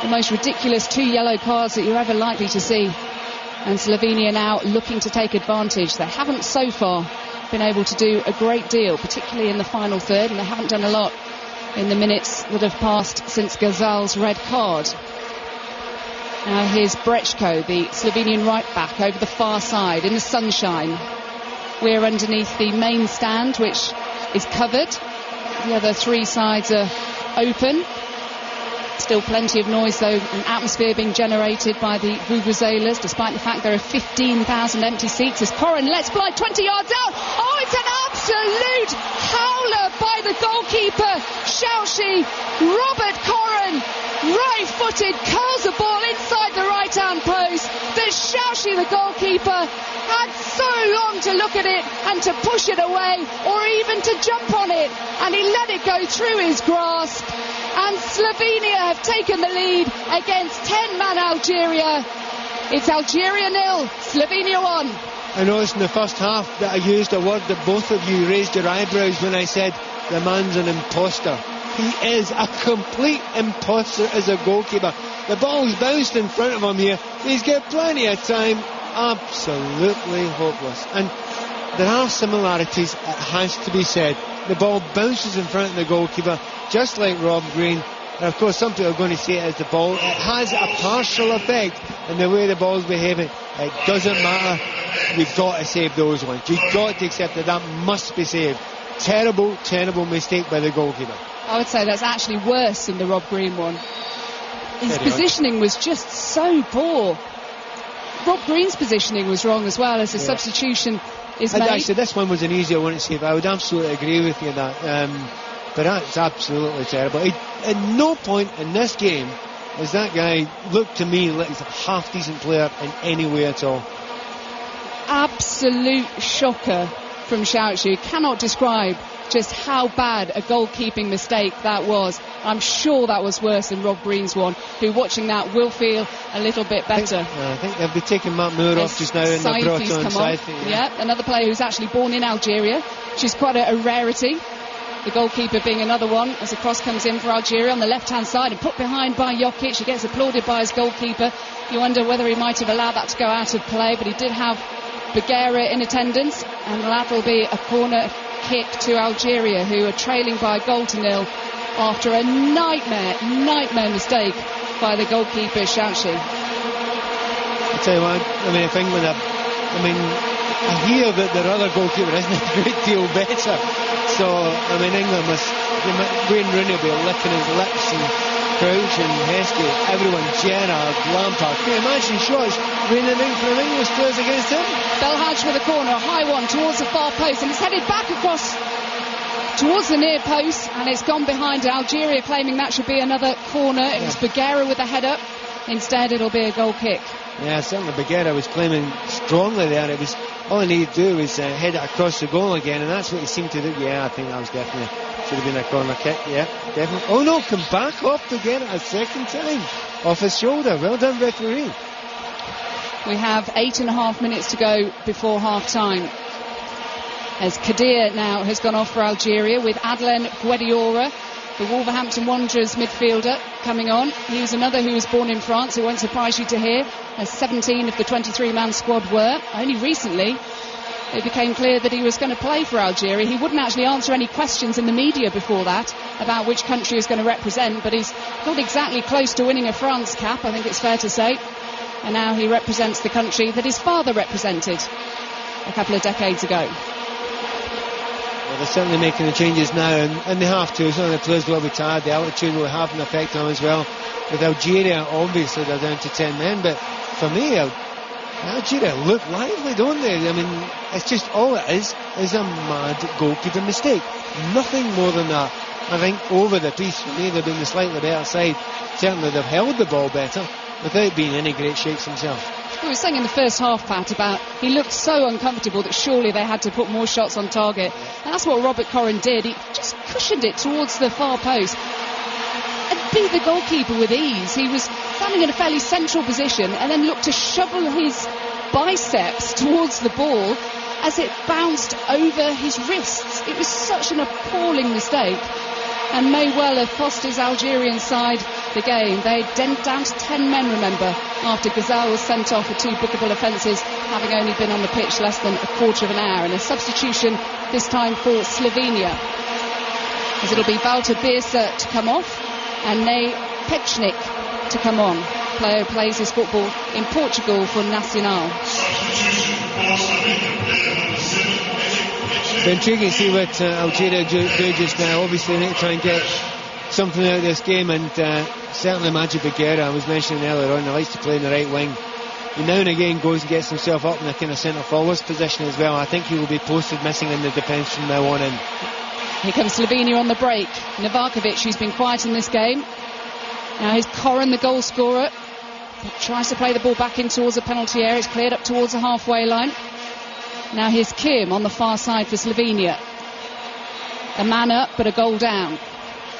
the most ridiculous 2 yellow cards that you're ever likely to see. And Slovenia now looking to take advantage. They haven't so far been able to do a great deal, particularly in the final third, and they haven't done a lot in the minutes that have passed since Ghazal's red card. Now here's Brečko, the Slovenian right back, over the far side in the sunshine. We're underneath the main stand, which is covered. The other three sides are open. Still plenty of noise, though, and atmosphere being generated by the vuvuzelas, despite the fact there are 15,000 empty seats. As Koren lets fly 20 yards out. Oh, it's an absolute howler by the goalkeeper, Shaushi. Robert Koren, right-footed, curls the ball inside the right-hand post. But Shaushi, the goalkeeper, had so long to look at it and to push it away, or even to jump on it, and he let it go through his grasp. And Slovenia have taken the lead against 10-man Algeria. It's Algeria 0, Slovenia 1. I noticed in the first half that I used a word that both of you raised your eyebrows when I said the man's an imposter. He is a complete imposter as a goalkeeper. The ball's bounced in front of him here. He's got plenty of time. Absolutely hopeless. And there are similarities, it has to be said. The ball bounces in front of the goalkeeper, just like Rob Green. And of course, some people are going to say it as the ball. It has a partial effect in the way the ball's behaving. It doesn't matter. You've got to save those ones. You've got to accept that must be saved. Terrible, terrible mistake by the goalkeeper. I would say that's actually worse than the Rob Green one. His positioning was just so poor. Rob Green's positioning was wrong as well, as the substitution is made. Actually, this one was an easier one to save. I would absolutely agree with you on that. But that's absolutely terrible. At no point in this game has that guy looked to me like he's a half-decent player in any way at all. Absolute shocker from Shauchi. Cannot describe just how bad a goalkeeping mistake that was. I'm sure that was worse than Rob Green's one, who watching that will feel a little bit better. I think they'll be taking Matt Moore off just now, and they've brought on Saifi. Yeah, another player who's actually born in Algeria, which is quite a rarity. The goalkeeper being another one, as the cross comes in for Algeria on the left-hand side and put behind by Jokic. He gets applauded by his goalkeeper. You wonder whether he might have allowed that to go out of play, but he did have Bagheera in attendance, and that will be a corner kick to Algeria, who are trailing by a goal to nil after a nightmare mistake by the goalkeeper Shauchi. I tell you what, I mean, if England I hear that their other goalkeeper isn't a great deal better, so I mean England Wayne Rooney will be licking his lips, and Crouch and Heskey, everyone, Gerrard, Lampard. Can you imagine shots raining in from English players against him? Belhaj with a corner, a high one towards the far post, and it's headed back across towards the near post, and it's gone behind. Algeria claiming that should be another corner. It was Bagheera with a head up. Instead, it'll be a goal kick. Yeah, certainly Bagheera was claiming strongly there. It was all he needed to do was head it across the goal again, and that's what he seemed to do. Yeah, I think that was definitely should have been a corner kick. Yeah, definitely. Oh no, come back off Bagheera a second time off his shoulder. Well done, referee. We have 8.5 minutes to go before half time, as Kadir now has gone off for Algeria with Adlen Guediora, the Wolverhampton Wanderers midfielder, coming on. He was another who was born in France, it won't surprise you to hear, as 17 of the 23-man squad were. Only recently it became clear that he was going to play for Algeria. He wouldn't actually answer any questions in the media before that about which country he was going to represent, but he's got exactly close to winning a France cap, I think it's fair to say. And now he represents the country that his father represented a couple of decades ago. Well, they're certainly making the changes now, and they have to. Some of the players will be tired. The altitude will have an effect on them as well. With Algeria, obviously they're down to 10 men, but for me, Algeria look lively, don't they? I mean, it's just all it is a mad goalkeeping mistake. Nothing more than that. I think over the piece, for me, they've been the slightly better side. Certainly they've held the ball better without being any great shakes themselves. We were saying in the first half, Pat, about he looked so uncomfortable that surely they had to put more shots on target. And that's what Robert Koren did. He just cushioned it towards the far post and beat the goalkeeper with ease. He was standing in a fairly central position and then looked to shovel his biceps towards the ball as it bounced over his wrists. It was such an appalling mistake, and may well have cost his Algerian side the game. They down to 10 men, remember, after Ghazal was sent off for 2 bookable offences, having only been on the pitch less than a quarter of an hour. And a substitution this time for Slovenia, as it'll be Valter Birsa to come off and Ney Pečnik to come on. player who plays his football in Portugal for Nacional. It's intriguing to see what Algeria do just now. Obviously they need to try and get something out of this game, and certainly Magic Bagheera, I was mentioning earlier on, he likes to play in the right wing. He now and again goes and gets himself up in a kind of centre forwards position as well. I think he will be posted missing in the defence from now on in. Here comes Slovenia on the break. Novakovic, who's been quiet in this game. Now here's Koren, the goal scorer. He tries to play the ball back in towards the penalty area. It's cleared up towards the halfway line. Now here's Kim on the far side for Slovenia. A man up, but a goal down.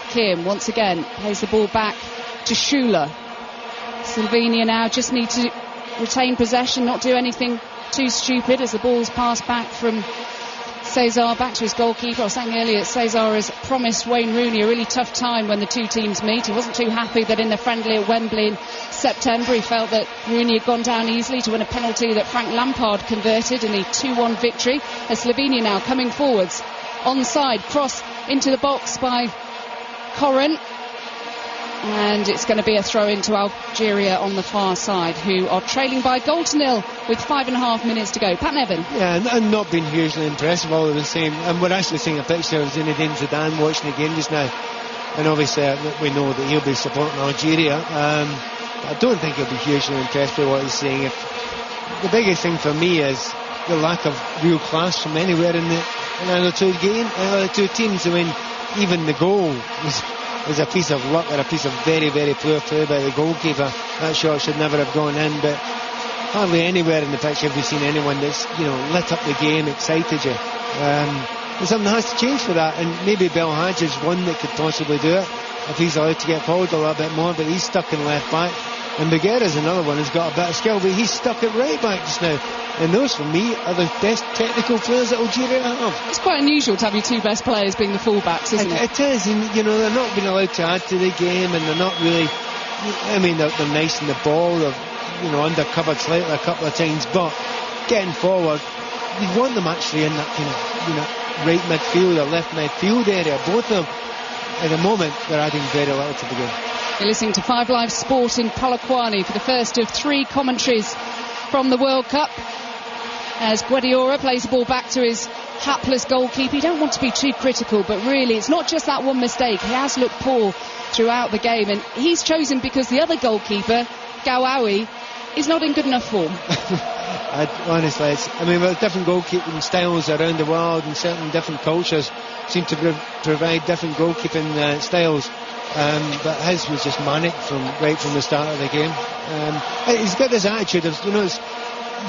Kim, once again, plays the ball back to Schuler. Slovenia now just need to retain possession, not do anything too stupid as the ball's passed back from Cesar back to his goalkeeper. I was saying earlier, Cesar has promised Wayne Rooney a really tough time when the two teams meet. He wasn't too happy that in the friendly at Wembley in September he felt that Rooney had gone down easily to win a penalty that Frank Lampard converted in the 2-1 victory. As Slovenia now coming forwards, onside, cross into the box by Koren, and it's going to be a throw into Algeria on the far side, who are trailing by a goal to nil with 5.5 minutes to go. Pat Nevin. Yeah, and not been hugely impressive all of the same. And we're actually seeing a picture of Zinedine Zidane watching the game just now, and obviously we know that he'll be supporting Algeria. I don't think he'll be hugely impressed by what he's seeing. The biggest thing for me is the lack of real class from anywhere in either two teams. I mean, even the goal was a piece of luck or a piece of very, very poor play by the goalkeeper. That shot should never have gone in, but hardly anywhere in the pitch have we seen anyone that's, lit up the game, excited you. And something has to change for that, and maybe Belhaj is one that could possibly do it if he's allowed to get forward a little bit more, but he's stuck in left back. And Bagheera's another one who's got a bit of skill, but he's stuck at right back just now. And those, for me, are the best technical players that Algeria have. It's quite unusual to have your two best players being the fullbacks, isn't it? It is, and they're not being allowed to add to the game, and they're not really. I mean, they're nice in the ball, they're undercovered slightly a couple of times, but getting forward, you want them actually in that kind of right midfield or left midfield area. Both of them, at the moment, they're adding very little to the game. You're listening to 5 Live Sport in Polokwane for the first of 3 commentaries from the World Cup, as Guediora plays the ball back to his hapless goalkeeper. You don't want to be too critical, but really it's not just that one mistake. He has looked poor throughout the game, and he's chosen because the other goalkeeper, Gawawi, is not in good enough form. Honestly, with different goalkeeping styles around the world, and certainly different cultures seem to provide different goalkeeping styles. But his was just manic right from the start of the game. He's got this attitude of,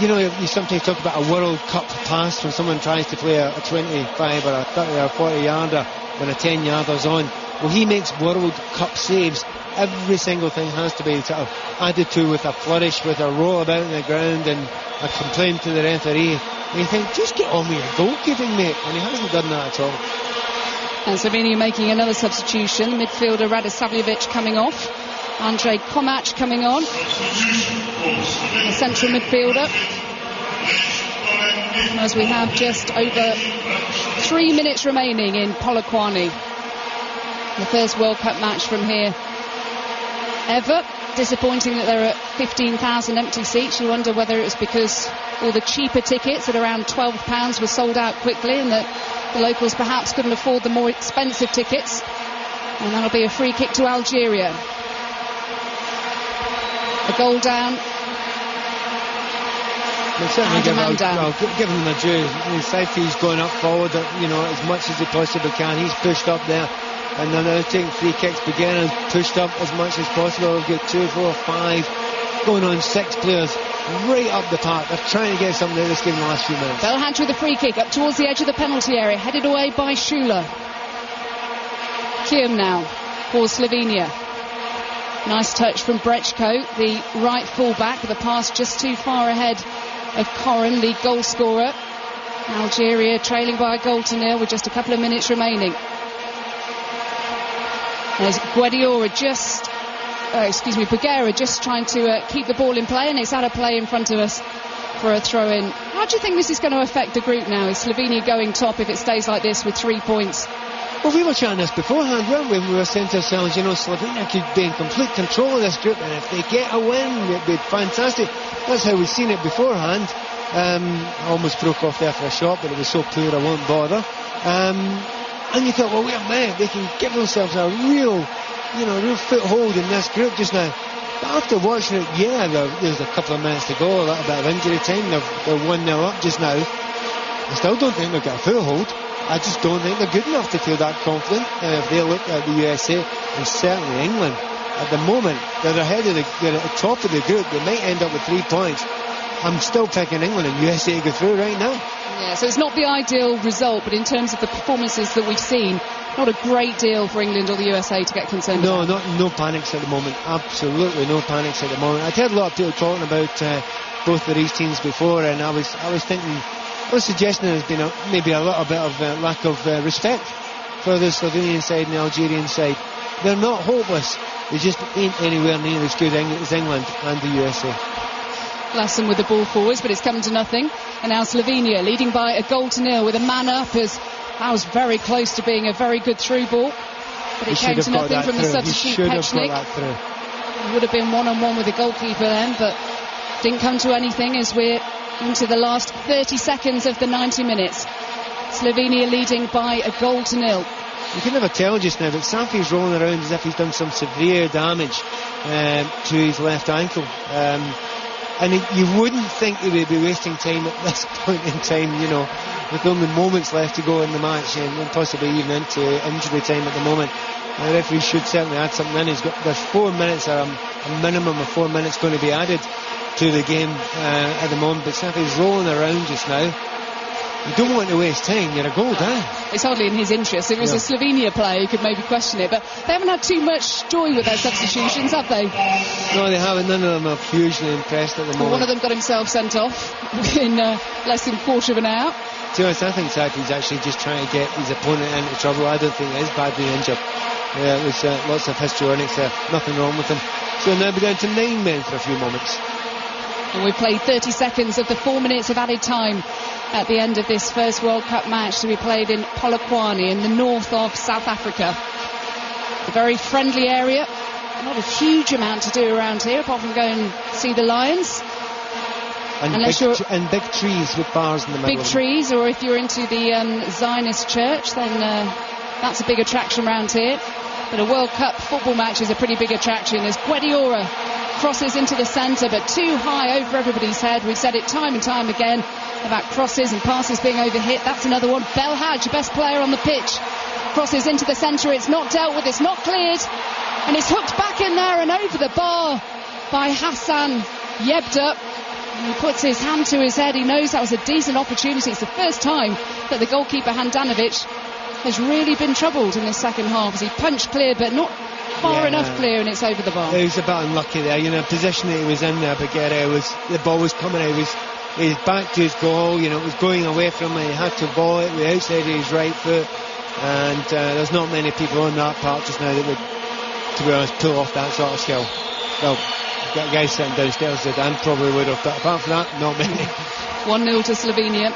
you sometimes talk about a World Cup pass when someone tries to play a 25 or a 30 or 40 yarder when a 10 yarder's on. Well, he makes World Cup saves. Every single thing has to be sort of added to with a flourish, with a roll about in the ground and a complaint to the referee. And you think, just get on with your goalkeeping, mate. And he hasn't done that at all. And Slovenia making another substitution. Midfielder Radosavljevic coming off. Andrej Komac coming on. The central midfielder. As we have just over 3 minutes remaining in Polokwane. The first World Cup match from here ever. Disappointing that there are 15,000 empty seats. You wonder whether it was because all the cheaper tickets at around £12 were sold out quickly, and that the locals perhaps couldn't afford the more expensive tickets. And that'll be a free kick to Algeria. A goal down. Giving them a due. Saifi's going up forward, as much as he possibly can. He's pushed up there. And they're now taking free kicks, beginning pushed up as much as possible. We've got 2, 4, 5, going on 6 players right up the park. They're trying to get something out of this game in the last few minutes. Belhaj with a free kick up towards the edge of the penalty area, headed away by Schuler. Kim now for Slovenia. Nice touch from Brechko, the right full-back, with a pass just too far ahead of Koren, the goal scorer. Algeria trailing by a goal to nil with just a couple of minutes remaining. There's Guediora Bagheera just trying to keep the ball in play, and it's out of play in front of us for a throw-in. How do you think this is going to affect the group now? Is Slovenia going top if it stays like this with 3 points Well, we were chatting this beforehand, weren't we? We were saying to ourselves, Slovenia could be in complete control of this group, and if they get a win, it'd be fantastic. That's how we've seen it beforehand. I almost broke off there for a shot, but it was so poor I won't bother. And you thought, well, wait a minute, they can give themselves a real foothold in this group just now. But after watching it, there's a couple of minutes to go, a little bit of injury time, they're 1-0 up just now. I still don't think they've got a foothold. I just don't think they're good enough to feel that confident. If they look at the USA and certainly England, at the moment they're they're at the top of the group. They might end up with 3 points. I'm still picking England and USA to go through right now. Yeah, so it's not the ideal result, but in terms of the performances that we've seen, not a great deal for England or the USA to get concerned about. No panics at the moment. Absolutely no panics at the moment. I've heard a lot of people talking about both of these teams before, and I was suggesting there's been maybe a little bit of lack of respect for the Slovenian side and the Algerian side. They're not hopeless. They just ain't anywhere near as good as England and the USA. Lassen with the ball forwards, but it's come to nothing. And now Slovenia leading by a 0-0 with a man up, as that was very close to being a very good through ball. But it came to nothing from the substitute Pechnik. It would have been one-on-one with the goalkeeper then, but didn't come to anything as we're into the last 30 seconds of the 90 minutes. Slovenia leading by a 0-0. You can never tell just now, but Safi's rolling around as if he's done some severe damage to his left ankle. And you wouldn't think he would be wasting time at this point in time, with only moments left to go in the match and possibly even into injury time at the moment. The referee should certainly add something in. There's 4 minutes, or a minimum of 4 minutes going to be added to the game at the moment, but Safi's rolling around just now. You don't want to waste time, you're a goal down. It's hardly in his interest. If it was a Slovenia player, you could maybe question it, but they haven't had too much joy with their substitutions, have they? No, they haven't. None of them are hugely impressed at the moment. One of them got himself sent off in less than a quarter of an hour. To be honest, I think Safi's actually just trying to get his opponent into trouble. I don't think he is badly injured. It was lots of histrionics there, nothing wrong with him. So now we're down to 9 men for a few moments. And we've played 30 seconds of the 4 minutes of added time at the end of this first World Cup match to be played in Polokwane in the north of South Africa. A very friendly area. Not a huge amount to do around here apart from go and see the Lions. And big trees with bars in the middle. Big trees, or if you're into the Zionist church, then that's a big attraction around here. But a World Cup football match is a pretty big attraction as Guediora crosses into the centre, but too high over everybody's head. We've said it time and time again about crosses and passes being overhit. That's another one. Belhaj, best player on the pitch, crosses into the centre. It's not dealt with, it's not cleared, and it's hooked back in there and over the bar by Hassan Yebda. He puts his hand to his head. He knows that was a decent opportunity. It's the first time that the goalkeeper Handanovic has really been troubled in the second half as he punched clear, but not far enough clear, and it's over the bar. He was a bit unlucky there. The position that he was in there, the ball was coming out. He was back to his goal. It was going away from him. He had to ball it with the outside of his right foot, and there's not many people on that part just now that would, to be honest, pull off that sort of skill. Well, got guys sitting downstairs that Dan probably would have, but apart from that, not many. 1-0 to Slovenia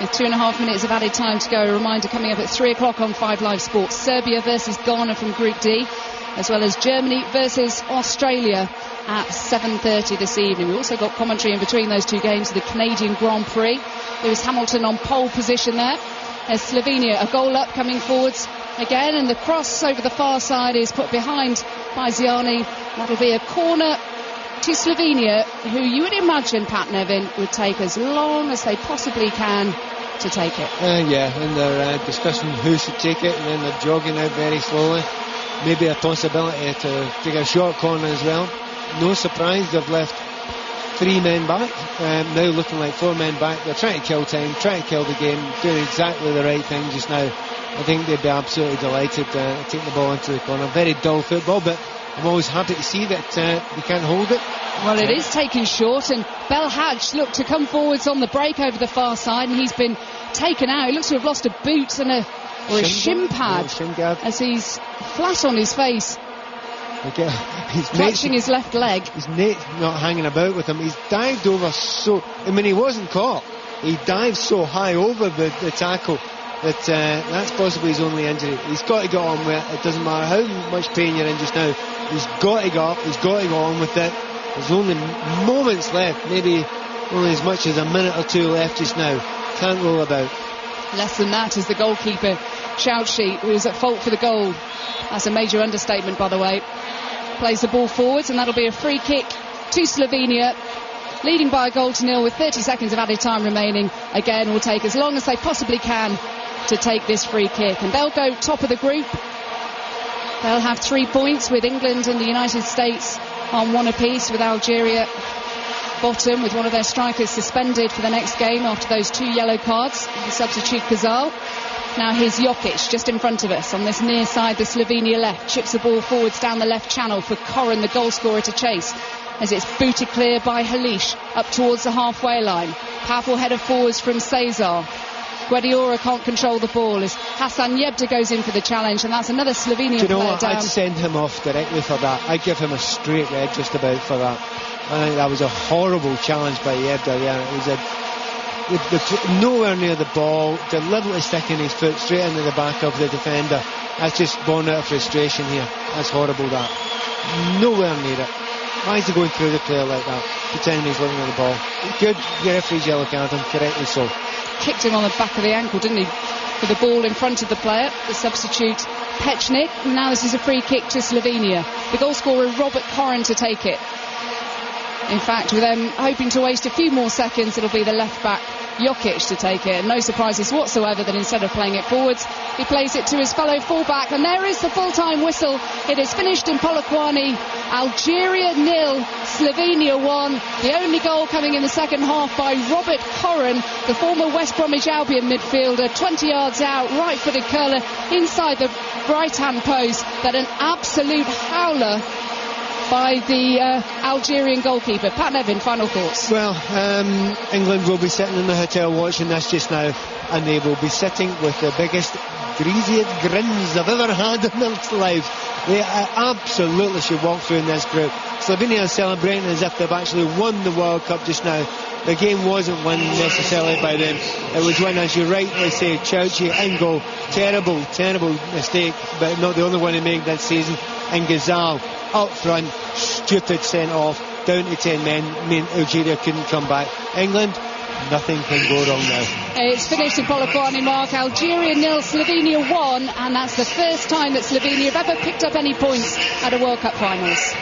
with 2.5 minutes of added time to go. A reminder coming up at 3 o'clock on 5 Live Sports. Serbia versus Ghana from Group D, as well as Germany versus Australia at 7:30 this evening. We also got commentary in between those two games of the Canadian Grand Prix. Lewis Hamilton on pole position there. As Slovenia a goal up, coming forwards again, and the cross over the far side is put behind by Ziani. That'll be a corner to Slovenia, who you would imagine, Pat Nevin, would take as long as they possibly can to take it. And they're discussing who should take it, and then they're jogging out very slowly. Maybe a possibility to take a short corner as well. No surprise they've left 3 men back, now looking like 4 men back. They're trying to kill time, trying to kill the game, doing exactly the right thing just now. I think they'd be absolutely delighted to take the ball into the corner. Very dull football, but I'm always happy to see that they can't hold it. Well, it is taken short, and Belhaj looked to come forwards on the break over the far side, and he's been taken out. He looks to have lost a boot and a shin pad as he's flat on his face, clutching his left leg. His mate's not hanging about with him. He's dived over he wasn't caught. He dived so high over the tackle that that's possibly his only injury. He's got to get on with it. It doesn't matter how much pain you're in just now. He's got to get up. He's got to go on with it. There's only moments left, maybe only as much as a minute or two left just now. Can't roll about. Less than that is the goalkeeper, Chauchi, who is at fault for the goal. That's a major understatement, by the way. Plays the ball forwards, and that'll be a free kick to Slovenia, leading by a goal to nil with 30 seconds of added time remaining. Again, will take as long as they possibly can to take this free kick, and they'll go top of the group. They'll have 3 points, with England and the United States on 1 apiece, with Algeria bottom, with one of their strikers suspended for the next game after those 2 yellow cards, the substitute Kazal. Now here's Jokic just in front of us on this near side, the Slovenia left, chips the ball forwards down the left channel for Koren, the goal scorer, to chase, as it's booted clear by Halish up towards the halfway line. Powerful header forwards from Cesar. Guediora can't control the ball as Hassan Yebda goes in for the challenge, and that's another Slovenian player down. I'd send him off directly for that. I'd give him a straight red just about for that. I think that was a horrible challenge by Yebda. Yeah, it was nowhere near the ball, deliberately sticking his foot straight into the back of the defender. That's just born out of frustration here. That's horrible, that. Nowhere near it. Why is he going through the player like that, pretending he's looking at the ball? Good, the referee's yellow card him, correctly so. Kicked him on the back of the ankle, didn't he, for the ball in front of the player, the substitute Pechnik. And now this is a free kick to Slovenia. The goal scorer Robert Koren to take it. In fact, with them hoping to waste a few more seconds, it'll be the left back Jokic to take it. And no surprises whatsoever that instead of playing it forwards, he plays it to his fellow fullback. And there is the full-time whistle. It is finished in Polokwane. Algeria 0, Slovenia 1. The only goal coming in the second half by Robert Koren, the former West Bromwich Albion midfielder, 20 yards out, right-footed curler inside the right-hand post. But an absolute howler by the Algerian goalkeeper. Pat Nevin, final thoughts. Well, England will be sitting in the hotel watching this just now, and they will be sitting with the biggest, greasiest grins they've ever had in their lives. They absolutely should walk through in this group. Slovenia is celebrating as if they've actually won the World Cup just now. The game wasn't won necessarily by them. It was won, as you rightly say, Chauchi in goal. Terrible mistake, but not the only one he made this season. And Ghazal up front, stupid sent off, down to 10 men. I mean, Algeria couldn't come back. England, nothing can go wrong now. It's finished in Polokwane, Mark. Algeria 0, Slovenia 1, and that's the first time that Slovenia have ever picked up any points at a World Cup finals.